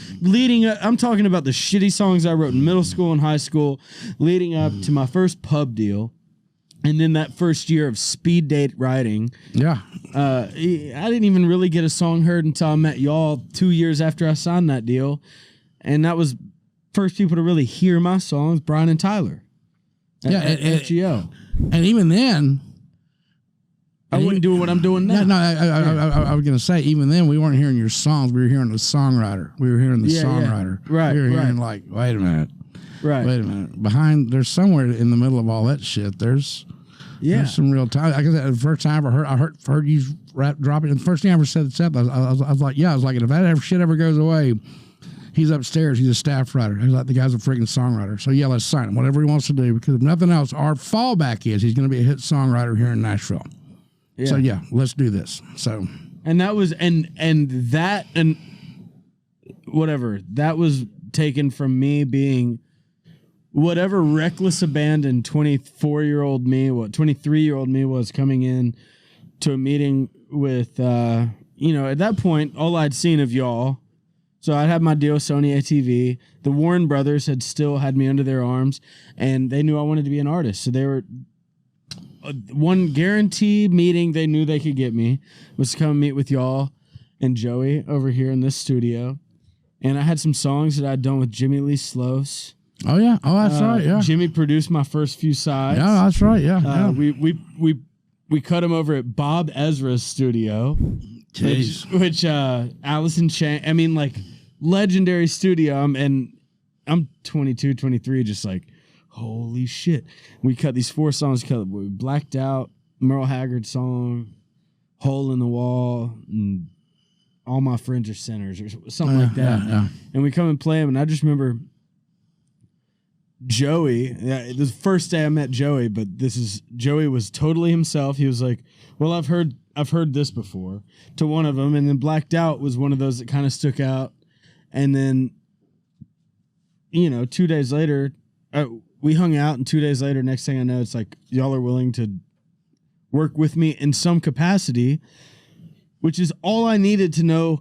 I'm talking about the shitty songs I wrote in middle school and high school, leading up to my first pub deal, and then that first year of speed date writing. Yeah. I didn't even really get a song heard until I met y'all 2 years after I signed that deal, and that was first people to really hear my songs, Brian and Tyler. At FGO. And even then, I wouldn't do what I'm doing now. No, I was going to say, even then, we weren't hearing your songs. We were hearing the songwriter. We were hearing the songwriter. Yeah. Right. We were hearing like, wait a minute. Right. Wait a minute. There's somewhere in the middle of all that shit. There's some real time. Like I said, the first time I heard you drop it. And the first thing I ever said, I was like, if that shit ever goes away, he's upstairs. He's a staff writer. He's like, the guy's a freaking songwriter. So yeah, let's sign him. Whatever he wants to do. Because if nothing else, our fallback is he's going to be a hit songwriter here in Nashville. Yeah. So yeah, let's do this. So, and that was and whatever that was taken from me being whatever reckless abandon 23-year-old me was coming in to a meeting with at that point all I'd seen of y'all. So I had my deal with Sony ATV. The Warren brothers had still had me under their arms, and they knew I wanted to be an artist. So they were. One guarantee meeting they knew they could get me was to come meet with y'all and Joey over here in this studio. And I had some songs that I'd done with Jimmy Lee Sloas. Oh, yeah. Oh, that's right, yeah. Jimmy produced my first few sides. Yeah, that's right, yeah. We cut him over at Bob Ezra's studio. Jeez. Which Allison Chang, I mean, like, legendary studio. And I'm 22, 23, just like, holy shit. We cut these 4 songs. We blacked out, Merle Haggard song, Hole in the Wall, and All My Friends Are Sinners, or something like that. Yeah. And we come and play them, and I just remember Joey, the first day I met Joey, but Joey was totally himself. He was like, well, I've heard this before, to one of them, and then Blacked Out was one of those that kind of stuck out. And then, 2 days later, we hung out, and 2 days later, next thing I know, it's like, y'all are willing to work with me in some capacity, which is all I needed to know.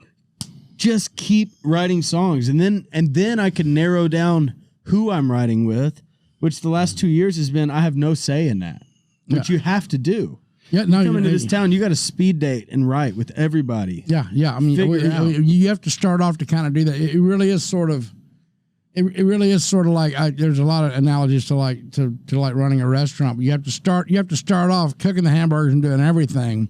Just keep writing songs. And then I could narrow down who I'm writing with, which the last 2 years has been, I have no say in that, which you have to do. Yeah, no, you come into this town, you got to speed date and write with everybody. Yeah. I mean, you have to start off to kind of do that. It really is sort of, It really is sort of like there's a lot of analogies to like running a restaurant. But you have to start off cooking the hamburgers and doing everything,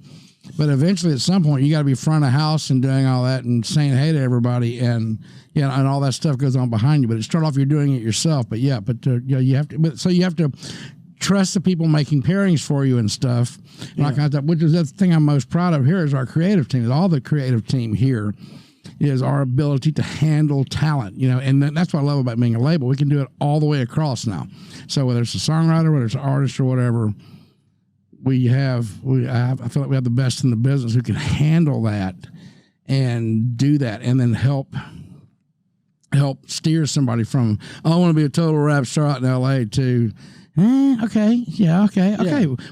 but eventually at some point you got to be front of house and doing all that and saying hey to everybody and and all that stuff goes on behind you. But at start off you're doing it yourself. But you have to trust the people making pairings for you and stuff. And like that, which is the thing I'm most proud of here is our creative team. All the creative team here is our ability to handle talent, and that's what I love about being a label. We can do it all the way across now. So whether it's a songwriter, whether it's an artist or whatever, I feel like we have the best in the business who can handle that and do that, and then help steer somebody from, I want to be a total rap star out in LA to, okay.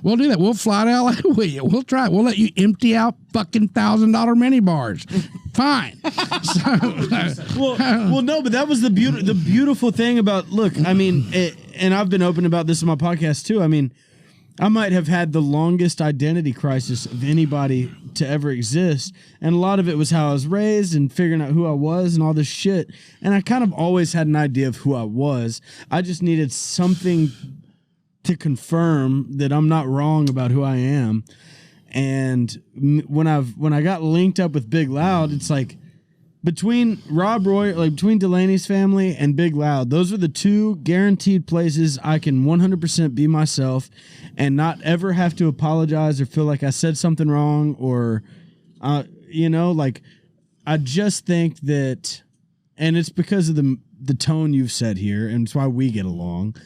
We'll do that. We'll fly to LA with you. We'll try it. We'll let you empty out fucking $1,000 mini bars. Fine. No, but that was the beautiful thing about, look, I mean, and I've been open about this in my podcast too. I mean, I might have had the longest identity crisis of anybody to ever exist. And a lot of it was how I was raised and figuring out who I was and all this shit. And I kind of always had an idea of who I was. I just needed something to confirm that I'm not wrong about who I am. And when I got linked up with Big Loud, it's like between Rob Roy, like between Delaney's family and Big Loud, those are the 2 guaranteed places I can 100% be myself and not ever have to apologize or feel like I said something wrong or, like I just think that, and it's because of the tone you've set here, and it's why we get along.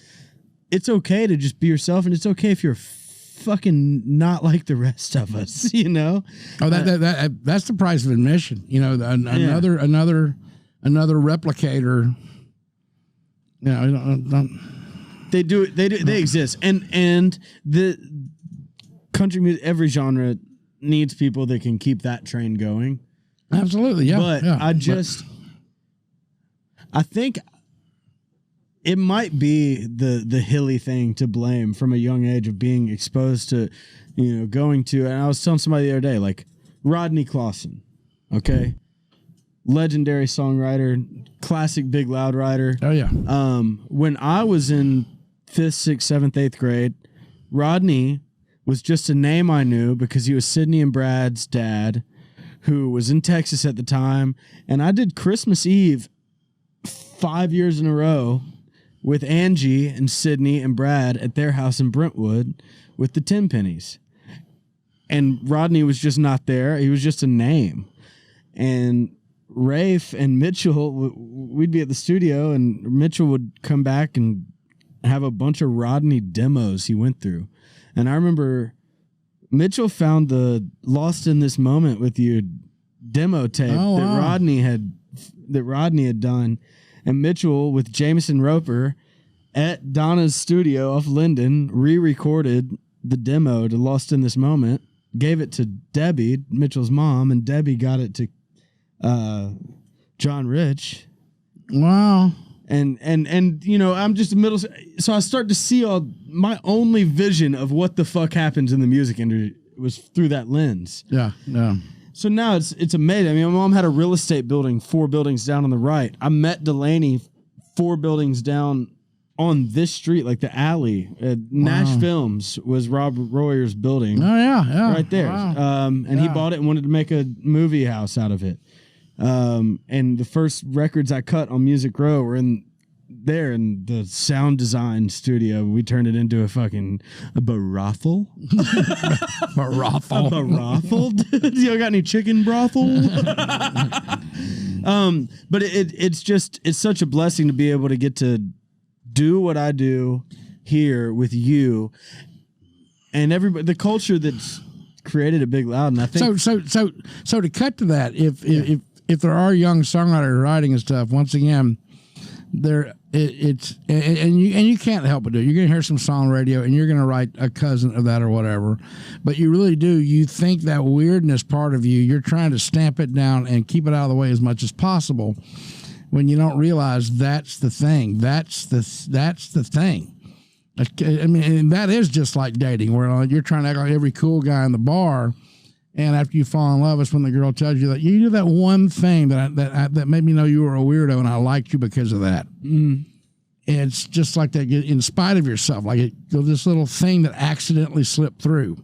It's okay to just be yourself, and it's okay if you're fucking not like the rest of us, you know. Oh, that's the price of admission. You know, another replicator. You know, they exist, and the country music, every genre needs people that can keep that train going. Absolutely, yeah. But yeah, I think it might be the hilly thing to blame from a young age of being exposed to, you know, going to. And I was telling somebody the other day, like Rodney Clawson, okay, legendary songwriter, classic big loud writer. Oh yeah. When I was in 5th, 6th, 7th, 8th grade, Rodney was just a name I knew because he was Sydney and Brad's dad, who was in Texas at the time, and I did Christmas Eve 5 years in a row with Angie and Sydney and Brad at their house in Brentwood with the 10 pennies. And Rodney was just not there. He was just a name. And Rafe and Mitchell, we'd be at the studio, and Mitchell would come back and have a bunch of Rodney demos he went through. And I remember Mitchell found the Lost in This Moment with You demo tape that Rodney had done. And Mitchell with Jameson Roper at Donna's studio off Linden re-recorded the demo to Lost in This Moment, gave it to Debbie, Mitchell's mom, and Debbie got it to John Rich. Wow. And you know, I'm just a middle, so I start to see all my only vision of what the fuck happens in the music industry was through that lens. Yeah, yeah. So now it's amazing. I mean, my mom had a real estate building 4 buildings down on the right. I met Delaney 4 buildings down on this street, like the alley. Nash Films was Rob Royer's building. Oh yeah, right there. Wow. And he bought it and wanted to make a movie house out of it. And the first records I cut on Music Row were in the sound design studio. We turned it into a brothel. Brothel. A brothel? Dude, you got any chicken brothel? But it's such a blessing to be able to get to do what I do here with you and everybody, the culture that's created a Big Loud. And I think so to cut to that, if there are young songwriters writing and stuff, once again, you can't help but do it. You're gonna hear some song radio and you're gonna write a cousin of that or whatever, but you really do. You think that weirdness part of you're trying to stamp it down and keep it out of the way as much as possible. When you don't realize that's the thing. That's the thing. I mean, and that is just like dating, where you're trying to act like every cool guy in the bar. And after you fall in love, it's when the girl tells you that you do that one thing that made me know you were a weirdo, and I liked you because of that. Mm. It's just like that, in spite of yourself, like this little thing that accidentally slipped through.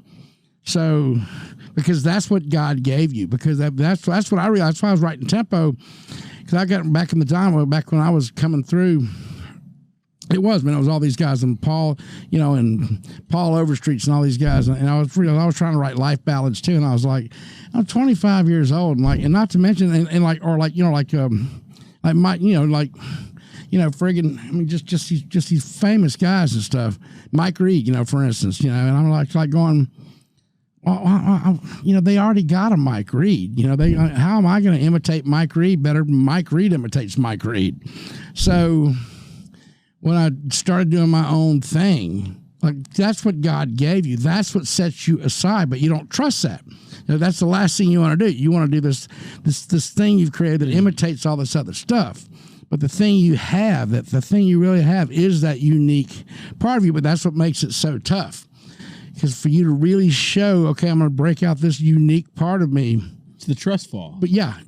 So, because that's what God gave you. Because that's what I realized. That's why I was writing tempo. Because I got back in the time, back when I was coming through. It was all these guys, and Paul, and Paul Overstreets and all these guys, and I was trying to write life ballads too, and I was like, I'm 25 years old, and not to mention, friggin', I mean, just these famous guys and stuff, Mike Reed, for instance, and I'm like going, well, they already got a Mike Reed, how am I going to imitate Mike Reed better than Mike Reed imitates Mike Reed? So when I started doing my own thing, like that's what God gave you. That's what sets you aside, but you don't trust that. That's the last thing you want to do. You want to do this thing you've created that imitates all this other stuff. But the thing you have, the thing you really have, is that unique part of you. But that's what makes it so tough. Because for you to really show, okay, I'm going to break out this unique part of me. It's the trust fall. But yeah.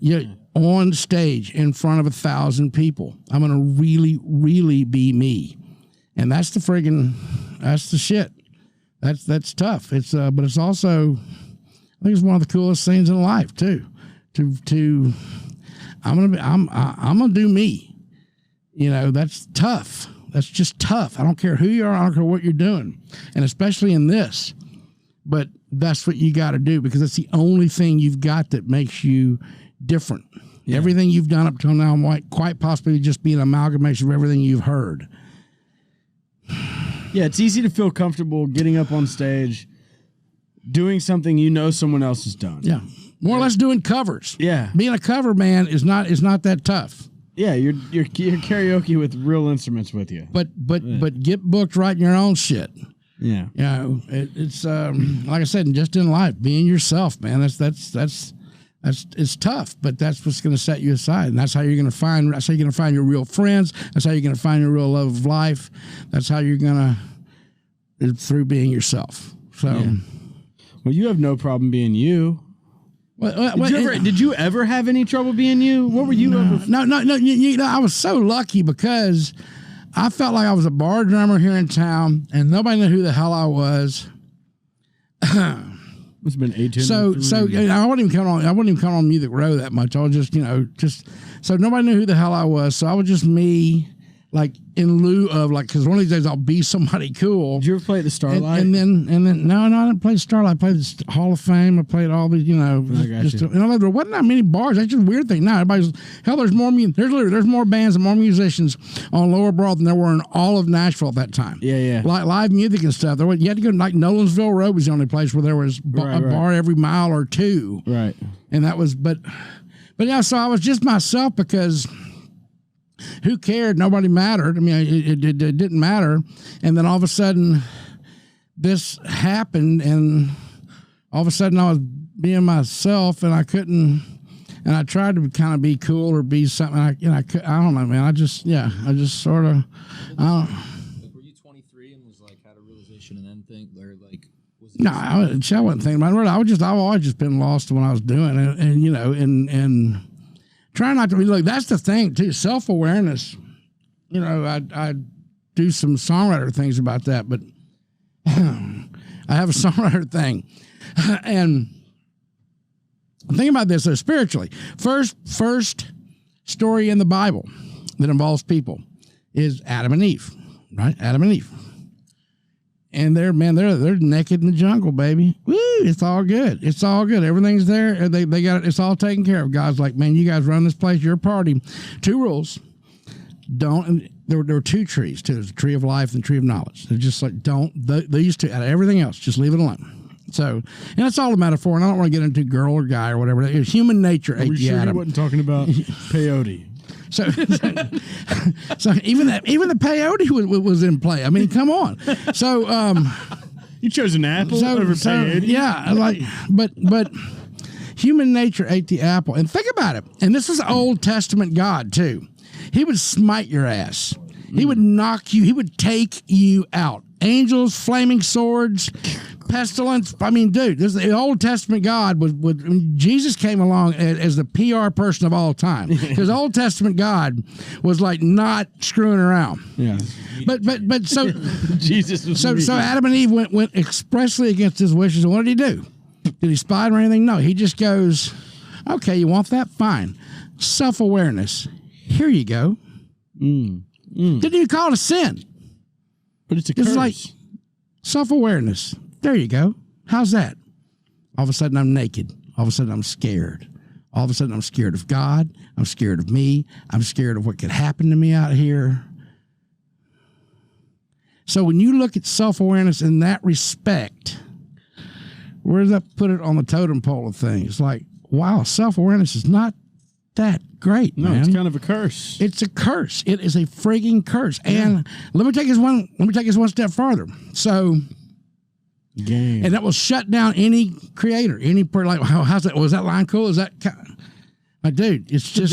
On stage in front of 1,000 people, I'm going to really, really be me. And that's the shit. That's tough. It's, but it's also, I think it's one of the coolest things in life too. I'm going to do me. That's tough. That's just tough. I don't care who you are. I don't care what you're doing. And especially in this, but that's what you got to do, because it's the only thing you've got that makes you different. Yeah. Everything you've done up till now might quite possibly just be an amalgamation of everything you've heard. Yeah, it's easy to feel comfortable getting up on stage, doing something you know someone else has done. Yeah, more or less doing covers. Yeah, being a cover man is not that tough. Yeah, you're karaoke with real instruments with you. But get booked writing your own shit. Yeah, it's like I said, just in life, being yourself, man. That's it's tough, but that's what's going to set you aside, and that's how you're going to find. That's how you're going to find your real friends. That's how you're going to find your real love of life. That's how you're going to through being yourself. So, well, you have no problem being you. Did you ever have any trouble being you? What were you? No. You know, I was so lucky because I felt like I was a bar drummer here in town, and nobody knew who the hell I was. It's been 18. So I wouldn't even come on Music Row that much. I was just so nobody knew who the hell I was. So I was just me, like in lieu of because one of these days I'll be somebody cool. Did you ever play at the Starlight? And then no, I didn't play the Starlight. I played the Hall of Fame. I played all these, there wasn't that many bars. That's just a weird thing. Now there's more. There's more bands and more musicians on Lower Broad than there were in all of Nashville at that time. Yeah. Like live music and stuff. You had to go like Nolensville Road was the only place where there was a bar every mile or two. Right. And that was, but yeah. So I was just myself because. Who cared? Nobody mattered. I mean, it didn't matter. And then all of a sudden, this happened, and all of a sudden I was being myself, and I couldn't. And I tried to kind of be cool or be something. I don't know, man. I just sort of. Like, were you 23 and was like had a realization and then think, or like? No, I wasn't thinking about it. I've always just been lost when I was doing it, and try not to be like. That's the thing too. Self-awareness. I do some songwriter things about that, but I have a songwriter thing, and think about this. So spiritually, first story in the Bible that involves people is Adam and Eve, right? Adam and Eve, and they're naked in the jungle, baby. Woo! It's all good. It's all good. Everything's there. They got it. It's all taken care of. God's like, man, you guys run this place. Your party. 2 rules. Don't. There were 2 trees too. There's a tree of life and the tree of knowledge. They're just like these 2 out of everything else. Just leave it alone. So, and that's all a metaphor. And I don't want to get into girl or guy or whatever. It's human nature. Are we sure Adam. He wasn't talking about peyote? So even the peyote was in play. I mean, come on. So you chose an apple over peyote. Yeah, but human nature ate the apple. And think about it. And this is Old Testament God too. He would smite your ass. He would knock you. He would take you out. Angels, flaming swords, pestilence. I mean, dude, the Old Testament God Jesus came along as the PR person of all time. Because Old Testament God was like not screwing around. Yeah. But so Jesus was so Adam and Eve went expressly against his wishes. And what did he do? Did he spy or anything? No. He just goes, okay, you want that? Fine. Self-awareness. Here you go. Didn't even call it a sin. But it's a curse. It's like self-awareness. There you go. How's that? All of a sudden, I'm naked. All of a sudden, I'm scared. All of a sudden, I'm scared of God. I'm scared of me. I'm scared of what could happen to me out here. So when you look at self-awareness in that respect, where does that put it on the totem pole of things? Like, wow, self-awareness is not that great, man. No, it's kind of a curse. It's a curse. It is a frigging curse. Yeah. And let me take us one step farther. So, game, and that will shut down any creator, how's that? Was that line cool? Is that like, dude? It's just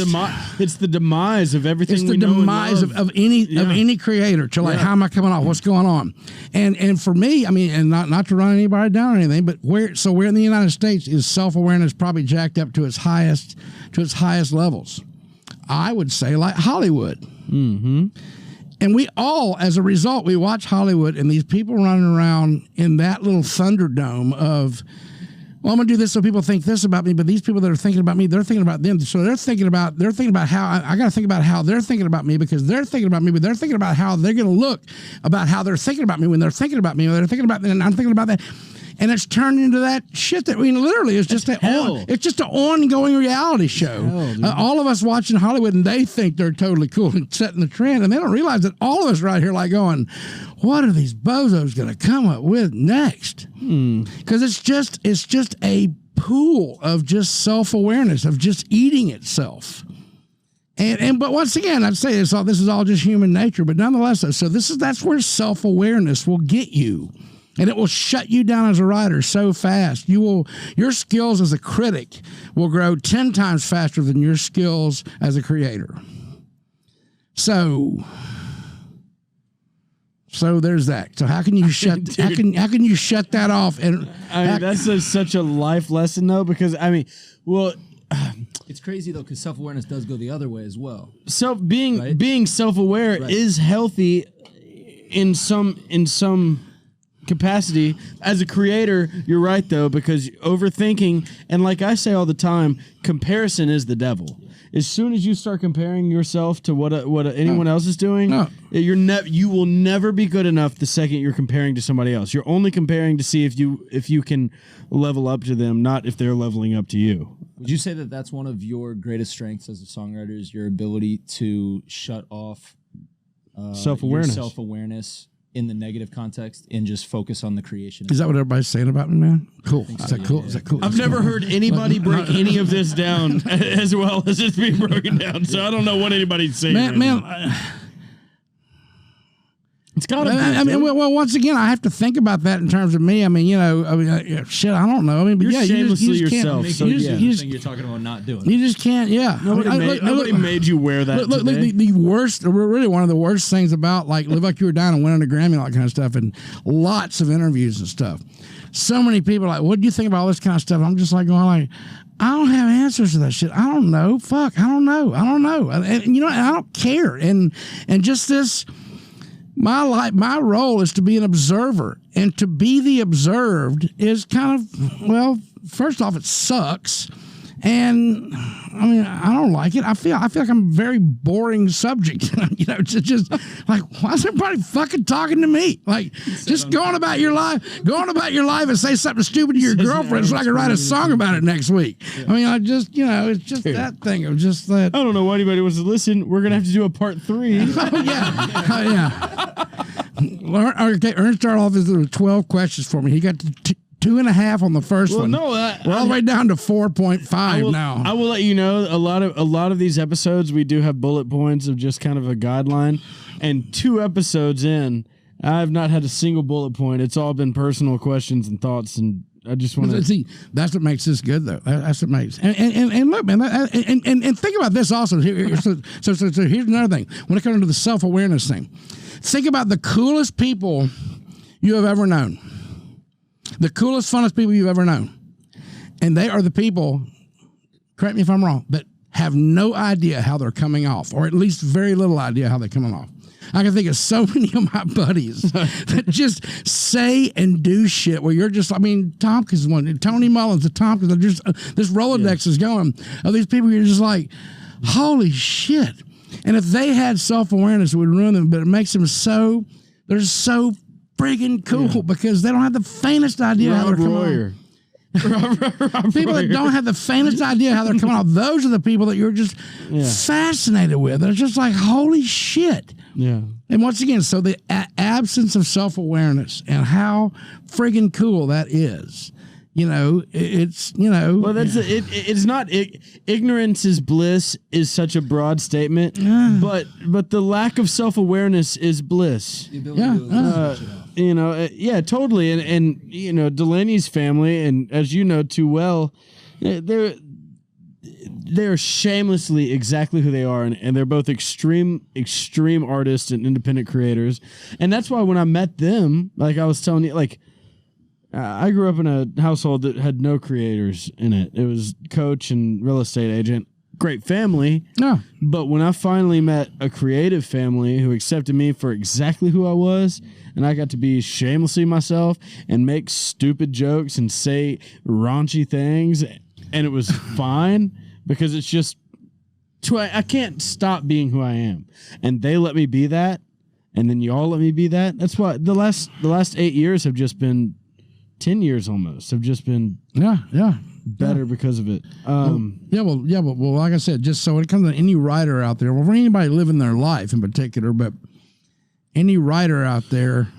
it's the demise of everything. It's the demise of any creator. To like, how am I coming off? What's going on? And for me, I mean, and not to run anybody down or anything, but where in the United States is self-awareness probably jacked up to its highest levels? I would say like Hollywood. Mm-hmm. And we all, as a result, we watch Hollywood and these people running around in that little Thunderdome of, well, I'm going to do this so people think this about me, but these people that are thinking about me, they're thinking about them. So they're thinking about how I got to think about how they're thinking about me because they're thinking about me, but they're thinking about how they're going to look about how they're thinking about me when they're thinking about me, when they're thinking about me, and I'm thinking about that. and it's turned into that shit that literally is just it's just an ongoing reality show. All of us watching Hollywood, and they think they're totally cool and setting the trend, and they don't realize that all of us right here like going, what are these bozos going to come up with next? Because it's just a pool of just self-awareness, of just eating itself. But once again, I'd say this is all just human nature, but nonetheless, so that's where self-awareness will get you, and it will shut you down as a writer so fast. Your skills as a critic will grow 10 times faster than your skills as a creator. So there's that. So how can you shut how can you shut that off? And that's such a life lesson though, because it's crazy though, because self-awareness does go the other way as well. Being self-aware is healthy in some capacity. As a creator, you're right though, because overthinking, and like I say all the time, comparison is the devil. As soon as you start comparing yourself to what anyone else is doing, you will never be good enough the second you're comparing to somebody else. You're only comparing to see if you can level up to them, not if they're leveling up to you. Would you say that that's one of your greatest strengths as a songwriter, is your ability to shut off self-awareness in the negative context and just focus on the creation? Is that what everybody's saying about me, man? Cool. Is that cool? Is that cool? I've never heard anybody break any of this down as well as it's being broken down, so I don't know what anybody's saying. It's got to be. Well, once again, I have to think about that in terms of me. Shit, I don't know. But you're shamelessly yourself. You're talking about not doing. You just can't. Yeah. Nobody made you wear that. Look, the worst, really one of the worst things about Live Like You Were Dying and winning a Grammy and all that kind of stuff, and lots of interviews and stuff. So many people are like, what do you think about all this kind of stuff? I'm just like going I don't have answers to that shit. I don't know. Fuck. I don't know. And you know, I don't care. And just this. My role is to be an observer, and to be the observed is kind of, first off, it sucks, and I don't like it. I feel like I'm a very boring subject. It's just like, why is everybody fucking talking to me? Like, just going about your life and say something stupid to your girlfriend so I can write a song about it next week. It's just that thing of just that. I don't know why anybody wants to listen. We're gonna have to do a part 3. Okay, Ern started off with 12 questions for me. He got 2.5 on the first one. No, we're all the way down to 4.5 now. I will let you know, a lot of these episodes we do have bullet points of just kind of a guideline, and 2 episodes in, I've not had a single bullet point. It's all been personal questions and thoughts, and I just want to see. That's what makes this good, though. That's what makes. And look, man, and think about this also. So here's another thing. When it comes to the self-awareness thing, think about the coolest people you have ever known. The coolest, funnest people you've ever known. And they are the people, correct me if I'm wrong, that have no idea how they're coming off, or at least very little idea how they're coming off. I can think of so many of my buddies that just say and do shit where you're just, Tompkins is one, Tony Mullins, the Tompkins, this Rolodex is going of these people you're just like, holy shit. And if they had self-awareness, it would ruin them, but it makes them they're so friggin' cool because they don't have the faintest idea how they're coming off. People that don't have the faintest idea how they're coming off, those are the people that you're just fascinated with. They're just like, holy shit. Yeah. And once again, so the absence of self-awareness and how friggin' cool that is. It's Well, it's not. Ignorance is bliss is such a broad statement, but the lack of self-awareness is bliss. The ability to totally. And Delaney's family, and as you know too well, they're shamelessly exactly who they are, and they're both extreme artists and independent creators, and that's why when I met them, like I was telling you, like. I grew up in a household that had no creators in it. It was coach and real estate agent. Great family. No. But when I finally met a creative family who accepted me for exactly who I was, and I got to be shamelessly myself and make stupid jokes and say raunchy things, and it was fine because it's just, I can't stop being who I am. And they let me be that, and then y'all let me be that. That's why the last 8 years have just been 10 years almost have just been better because of it. Well, like I said, just so when it comes to any writer out there, well, for anybody living their life in particular, but any writer out there,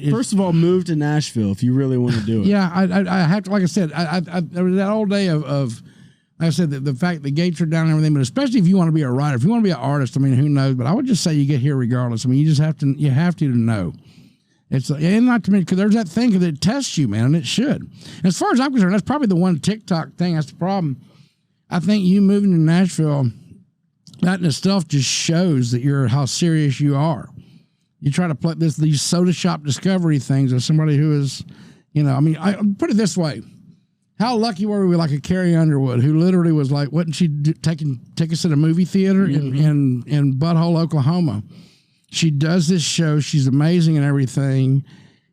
First of all, move to Nashville if you really want to do it. Yeah, I have to, like I said, there was that whole day of like I said, the fact the gates are down and everything, but especially if you want to be a writer, if you want to be an artist, I mean, who knows? But I would just say you get here regardless. I mean, you just have to know. It's and not to me because there's that thing that tests you, man, and it should. And as far as I'm concerned, that's probably the one TikTok thing. That's the problem. I think you moving to Nashville, that in itself just shows that how serious you are. You try to play these soda shop discovery things with somebody who is, I mean, I put it this way. How lucky were we with like a Carrie Underwood who literally was like, wasn't she take us to the movie theater in Butthole, Oklahoma? She does this show. She's amazing and everything.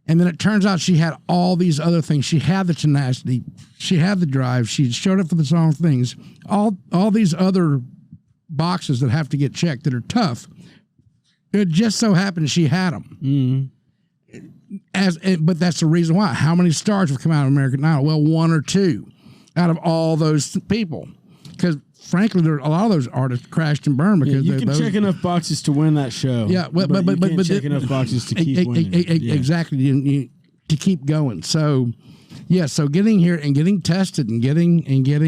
And then it turns out she had all these other things. She had the tenacity. She had the drive. She showed up for the song things. All these other boxes that have to get checked that are tough. It just so happened she had them. Mm-hmm. But that's the reason why. How many stars have come out of American Idol? Well, 1 or 2 out of all those people. Because frankly, a lot of those artists crashed and burned because you can check enough boxes to win that show. Yeah, but you can't check enough boxes to keep winning. Exactly, to keep going. So so getting here and getting tested and getting here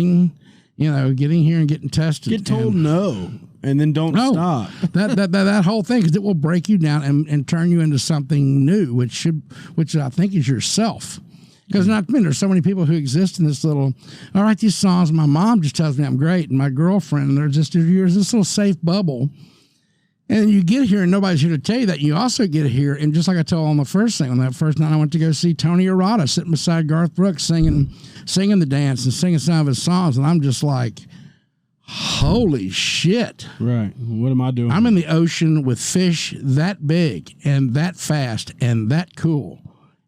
and getting tested. Get told no. And then don't stop. that whole thing, because it will break you down and turn you into something new, which I think is yourself. Because there's so many people who exist in this little. I write these songs. My mom just tells me I'm great, and my girlfriend. There's this little safe bubble, and you get here and nobody's here to tell you that. You also get here, and just like I told on the first thing, on that first night I went to go see Tony Arata sitting beside Garth Brooks singing the dance and singing some of his songs, and I'm just like, holy shit. Right. What am I doing? I'm in the ocean with fish that big and that fast and that cool.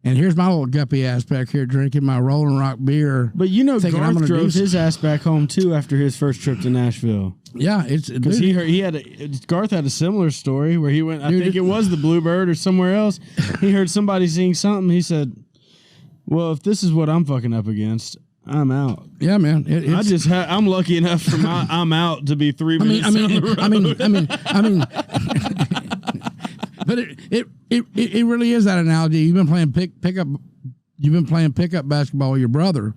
And here's my little guppy ass back here drinking my Rolling Rock beer. But Garth drove his ass back home too after his first trip to Nashville. Yeah, it's because Garth had a similar story where he went. I think it was the Bluebird or somewhere else. He heard somebody sing something. He said, "Well, if this is what I'm fucking up against, I'm out." Yeah, man. I'm lucky enough for my I'm out to be 3 minutes. I mean, but it really is that analogy. You've been playing pickup. You've been playing pickup basketball with your brother,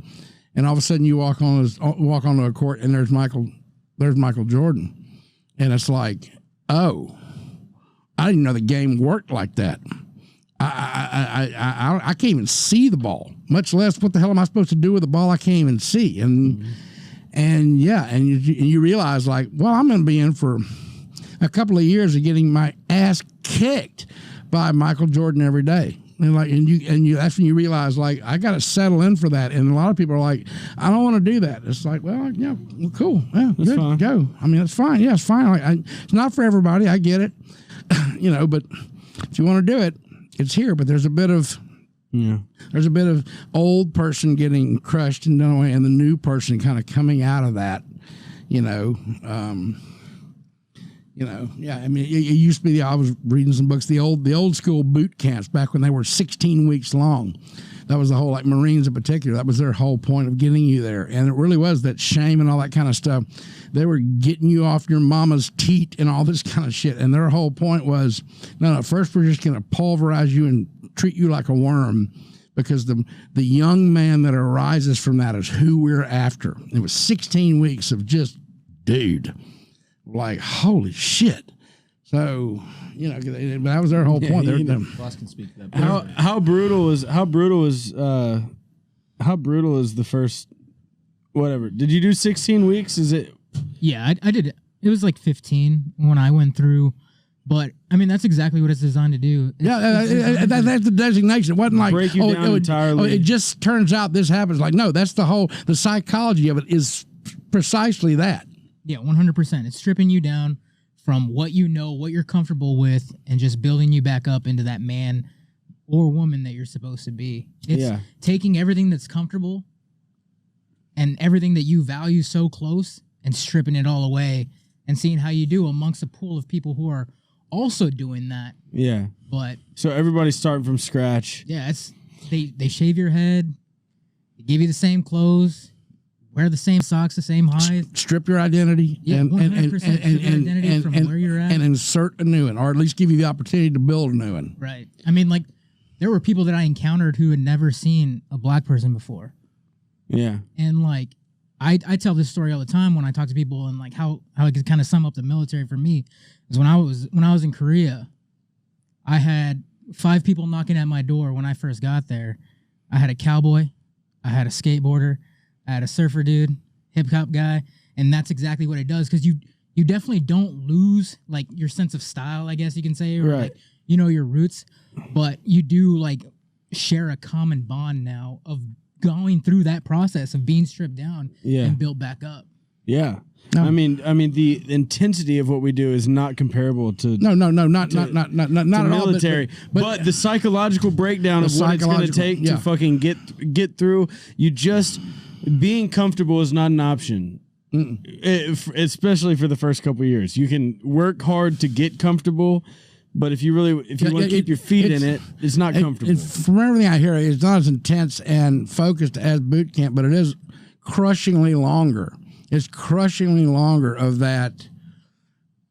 and all of a sudden you walk onto a court and there's Michael Jordan, and it's like, oh, I didn't know the game worked like that. I can't even see the ball, much less what the hell am I supposed to do with the ball I can't even see. And you realize like, well, I'm going to be in for a couple of years of getting my ass kicked by Michael Jordan every day. And that's when you realize like I got to settle in for that. And a lot of people are like, I don't want to do that. It's like, well, cool, yeah, that's good, fine. Go. I mean, that's fine. Yeah, it's fine. Like, it's not for everybody. I get it, but if you want to do it, it's here. But there's a bit of old person getting crushed and done away, and the new person kind of coming out of that. Yeah. I mean, it used to be. I was reading some books. The old school boot camps back when they were 16 weeks long. That was the whole, like Marines in particular. That was their whole point of getting you there, and it really was that shame and all that kind of stuff. They were getting you off your mama's teat and all this kind of shit. And their whole point was, no, first we're just going to pulverize you and treat you like a worm, because the young man that arises from that is who we're after. It was 16 weeks of just, dude, like, holy shit. So, that was their whole point. Boss can speak to that. How brutal is the first, whatever. Did you do 16 weeks? Is it? Yeah, I did. It was like 15 when I went through. But, I mean, that's exactly what it's designed to do. That's the designation. It wasn't like, break you down entirely. It just turns out this happens. Like, no, that's the psychology of it is precisely that. Yeah, 100%. It's stripping you down from what you know, what you're comfortable with, and just building you back up into that man or woman that you're supposed to be. It's taking everything that's comfortable and everything that you value so close and stripping it all away and seeing how you do amongst a pool of people who are also doing that. Yeah. But So everybody's starting from scratch. yeah, they shave your head, they give you the same clothes, wear the same socks, the same highs. Strip your identity, Yeah, 100% strip your identity from where you're at. and insert a new one, or at least give you the opportunity to build a new one. Right. I mean, like, there were people that I encountered who had never seen a black person before. Yeah. And, like, I tell this story all the time when I talk to people, and, like, how I could kind of sum up the military for me is when I was in Korea, I had 5 people knocking at my door when I first got there. I had a cowboy, I had a skateboarder, I had a surfer dude, hip hop guy, and that's exactly what it does, because you definitely don't lose, like, your sense of style, I guess you can say, or Right. like, you know, your roots, but you do, like, share a common bond now of going through that process of being stripped down and built back up. Yeah. No. I mean, the intensity of what we do is not comparable to No, not to at all. military, but the psychological breakdown of what it's going to take to fucking get through. You just being comfortable is not an option, especially for the first couple of years. You can work hard to get comfortable, but if you want to keep your feet in it, it's not comfortable. From everything I hear, it's not as intense and focused as boot camp, but it is crushingly longer. It's crushingly longer of that.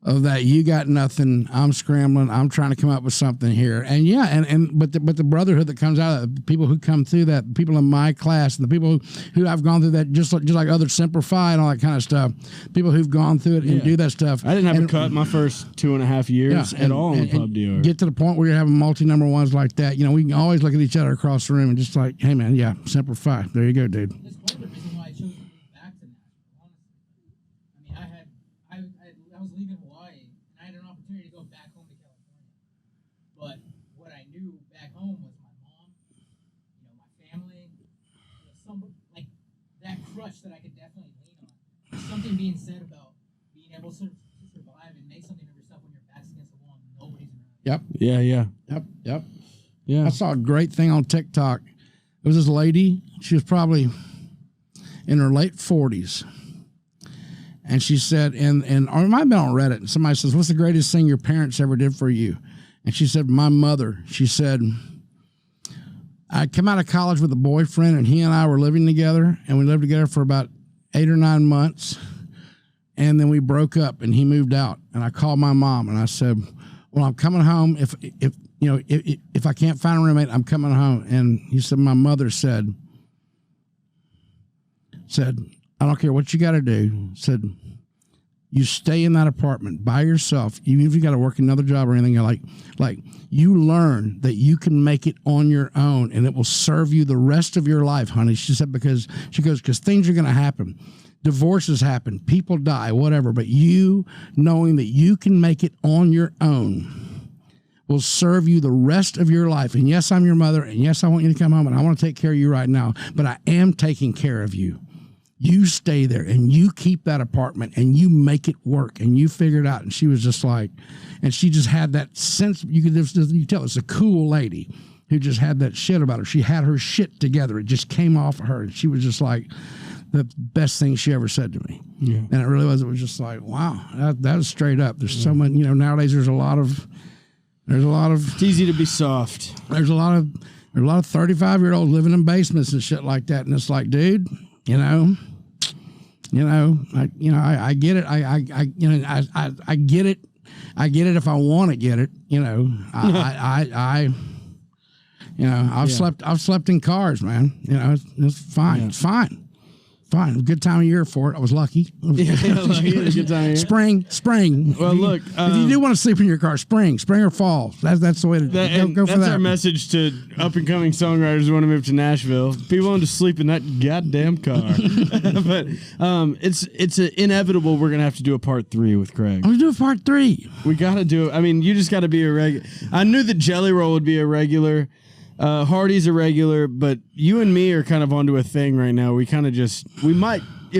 You got nothing. I'm scrambling. I'm trying to come up with something here. And yeah, but the brotherhood that comes out of it, the people who come through that, people in my class, and the people who have gone through that, just like others Simplify and all that kind of stuff. People who've gone through it and do that stuff. I didn't have a cut my first 2.5 years at all in Pub DR. Get to the point where you're having multi-number ones like that. You know, we can always look at each other across the room and just like, hey man, yeah, Simplify. There you go, dude. That's one of the reasons why I chose to move back to Nashville, honestly. I mean, I was leaving Hawaii, and I had an opportunity to go back home to California. But what I knew back home was my mom, you know, my family, like that crutch that I could definitely lean on. There's something being said about being able to survive and make something of yourself when your back's against the wall and nobody's around. Yep. Yeah. I saw a great thing on TikTok. It was this lady. She was probably in her late 40s. And she said, or it might have been on Reddit, and somebody says, what's the greatest thing your parents ever did for you? And she said, my mother. She said, I came out of college with a boyfriend, and he and I were living together, and we lived together for about 8 or 9 months. And then we broke up, and he moved out. And I called my mom, and I said, well, I'm coming home. If I can't find a roommate, I'm coming home. And he said, my mother said, I don't care what you got to do. Said, you stay in that apartment by yourself, even if you got to work another job or anything. Like you learn that you can make it on your own, and it will serve you the rest of your life, honey. She said, because things are going to happen. Divorces happen, people die, whatever. But you knowing that you can make it on your own will serve you the rest of your life. And yes, I'm your mother, and yes, I want you to come home, and I want to take care of you right now, but I am taking care of you. You stay there, and you keep that apartment, and you make it work, and you figure it out. And she was just like, and she just had that sense. You could tell it's a cool lady who just had that shit about her. She had her shit together. It just came off of her, and she was just like the best thing she ever said to me. Yeah. And it really was. It was just like, wow, that was straight up. There's so much, nowadays there's a lot of. It's easy to be soft. There's a lot of 35-year-olds living in basements and shit like that, and it's like, dude, I get it. I get it. I get it if I want to get it. I've slept in cars, man. It's fine. Yeah. It's fine. Good time of year for it. I was lucky. Good time of year. Spring. Well, look, if you do want to sleep in your car, spring or fall. That's the way to go for that. That's our message to up and coming songwriters who want to move to Nashville. People want to sleep in that goddamn car. But it's inevitable. We're gonna have to do a part 3 with Craig. I'm gonna do a part 3. We gotta do it. I mean, you just gotta be a regular. I knew that Jelly Roll would be a regular. Hardy's a regular, but you and me are kind of onto a thing right now. It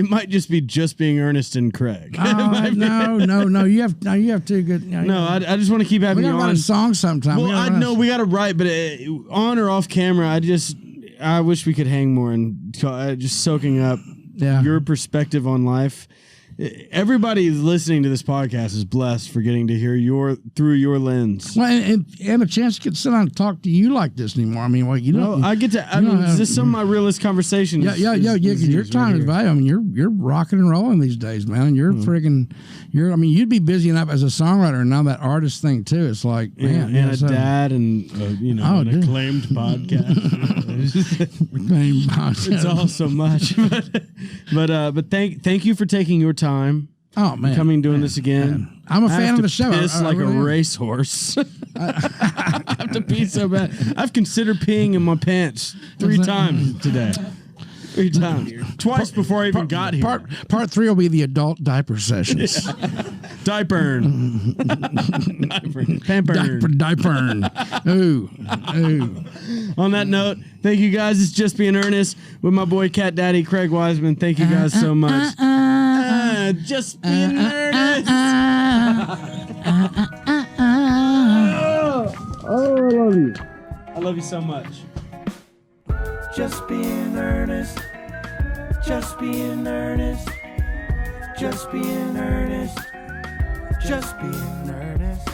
might just be being Ernest and Craig. No. You have two good. I just want to keep having you on. We got to write a song sometime. Well, I know we got to write, but on or off camera, I wish we could hang more and just soaking up your perspective on life everybody listening to this podcast is blessed for getting to hear through your lens. Well, and a chance to sit down and talk to you like this anymore. I mean, I get to. I mean, this is some of my realest conversations. Yeah. Your time is valuable. I mean, you're rocking and rolling these days, man. And you're friggin'. I mean, you'd be busy enough as a songwriter, and now that artist thing too. It's like, man, and a dad, and an acclaimed podcast. It's all so much, but thank you for taking your time. Oh man, coming doing this again. Man. I'm a fan of the show. Piss like a racehorse. I have to pee so bad. I've considered peeing in my pants 3 times today. 3 times. Twice before I even got here. Part 3 will be the adult diaper sessions. Diaper. Pamper. Diaper. Ooh. On that note, thank you guys. It's Just Being Earnest with my boy Cat Daddy Craig Wiseman. Thank you guys so much. Just being earnest. I love you. I love you so much. Just being earnest. Just being earnest. Just being earnest. Just being earnest.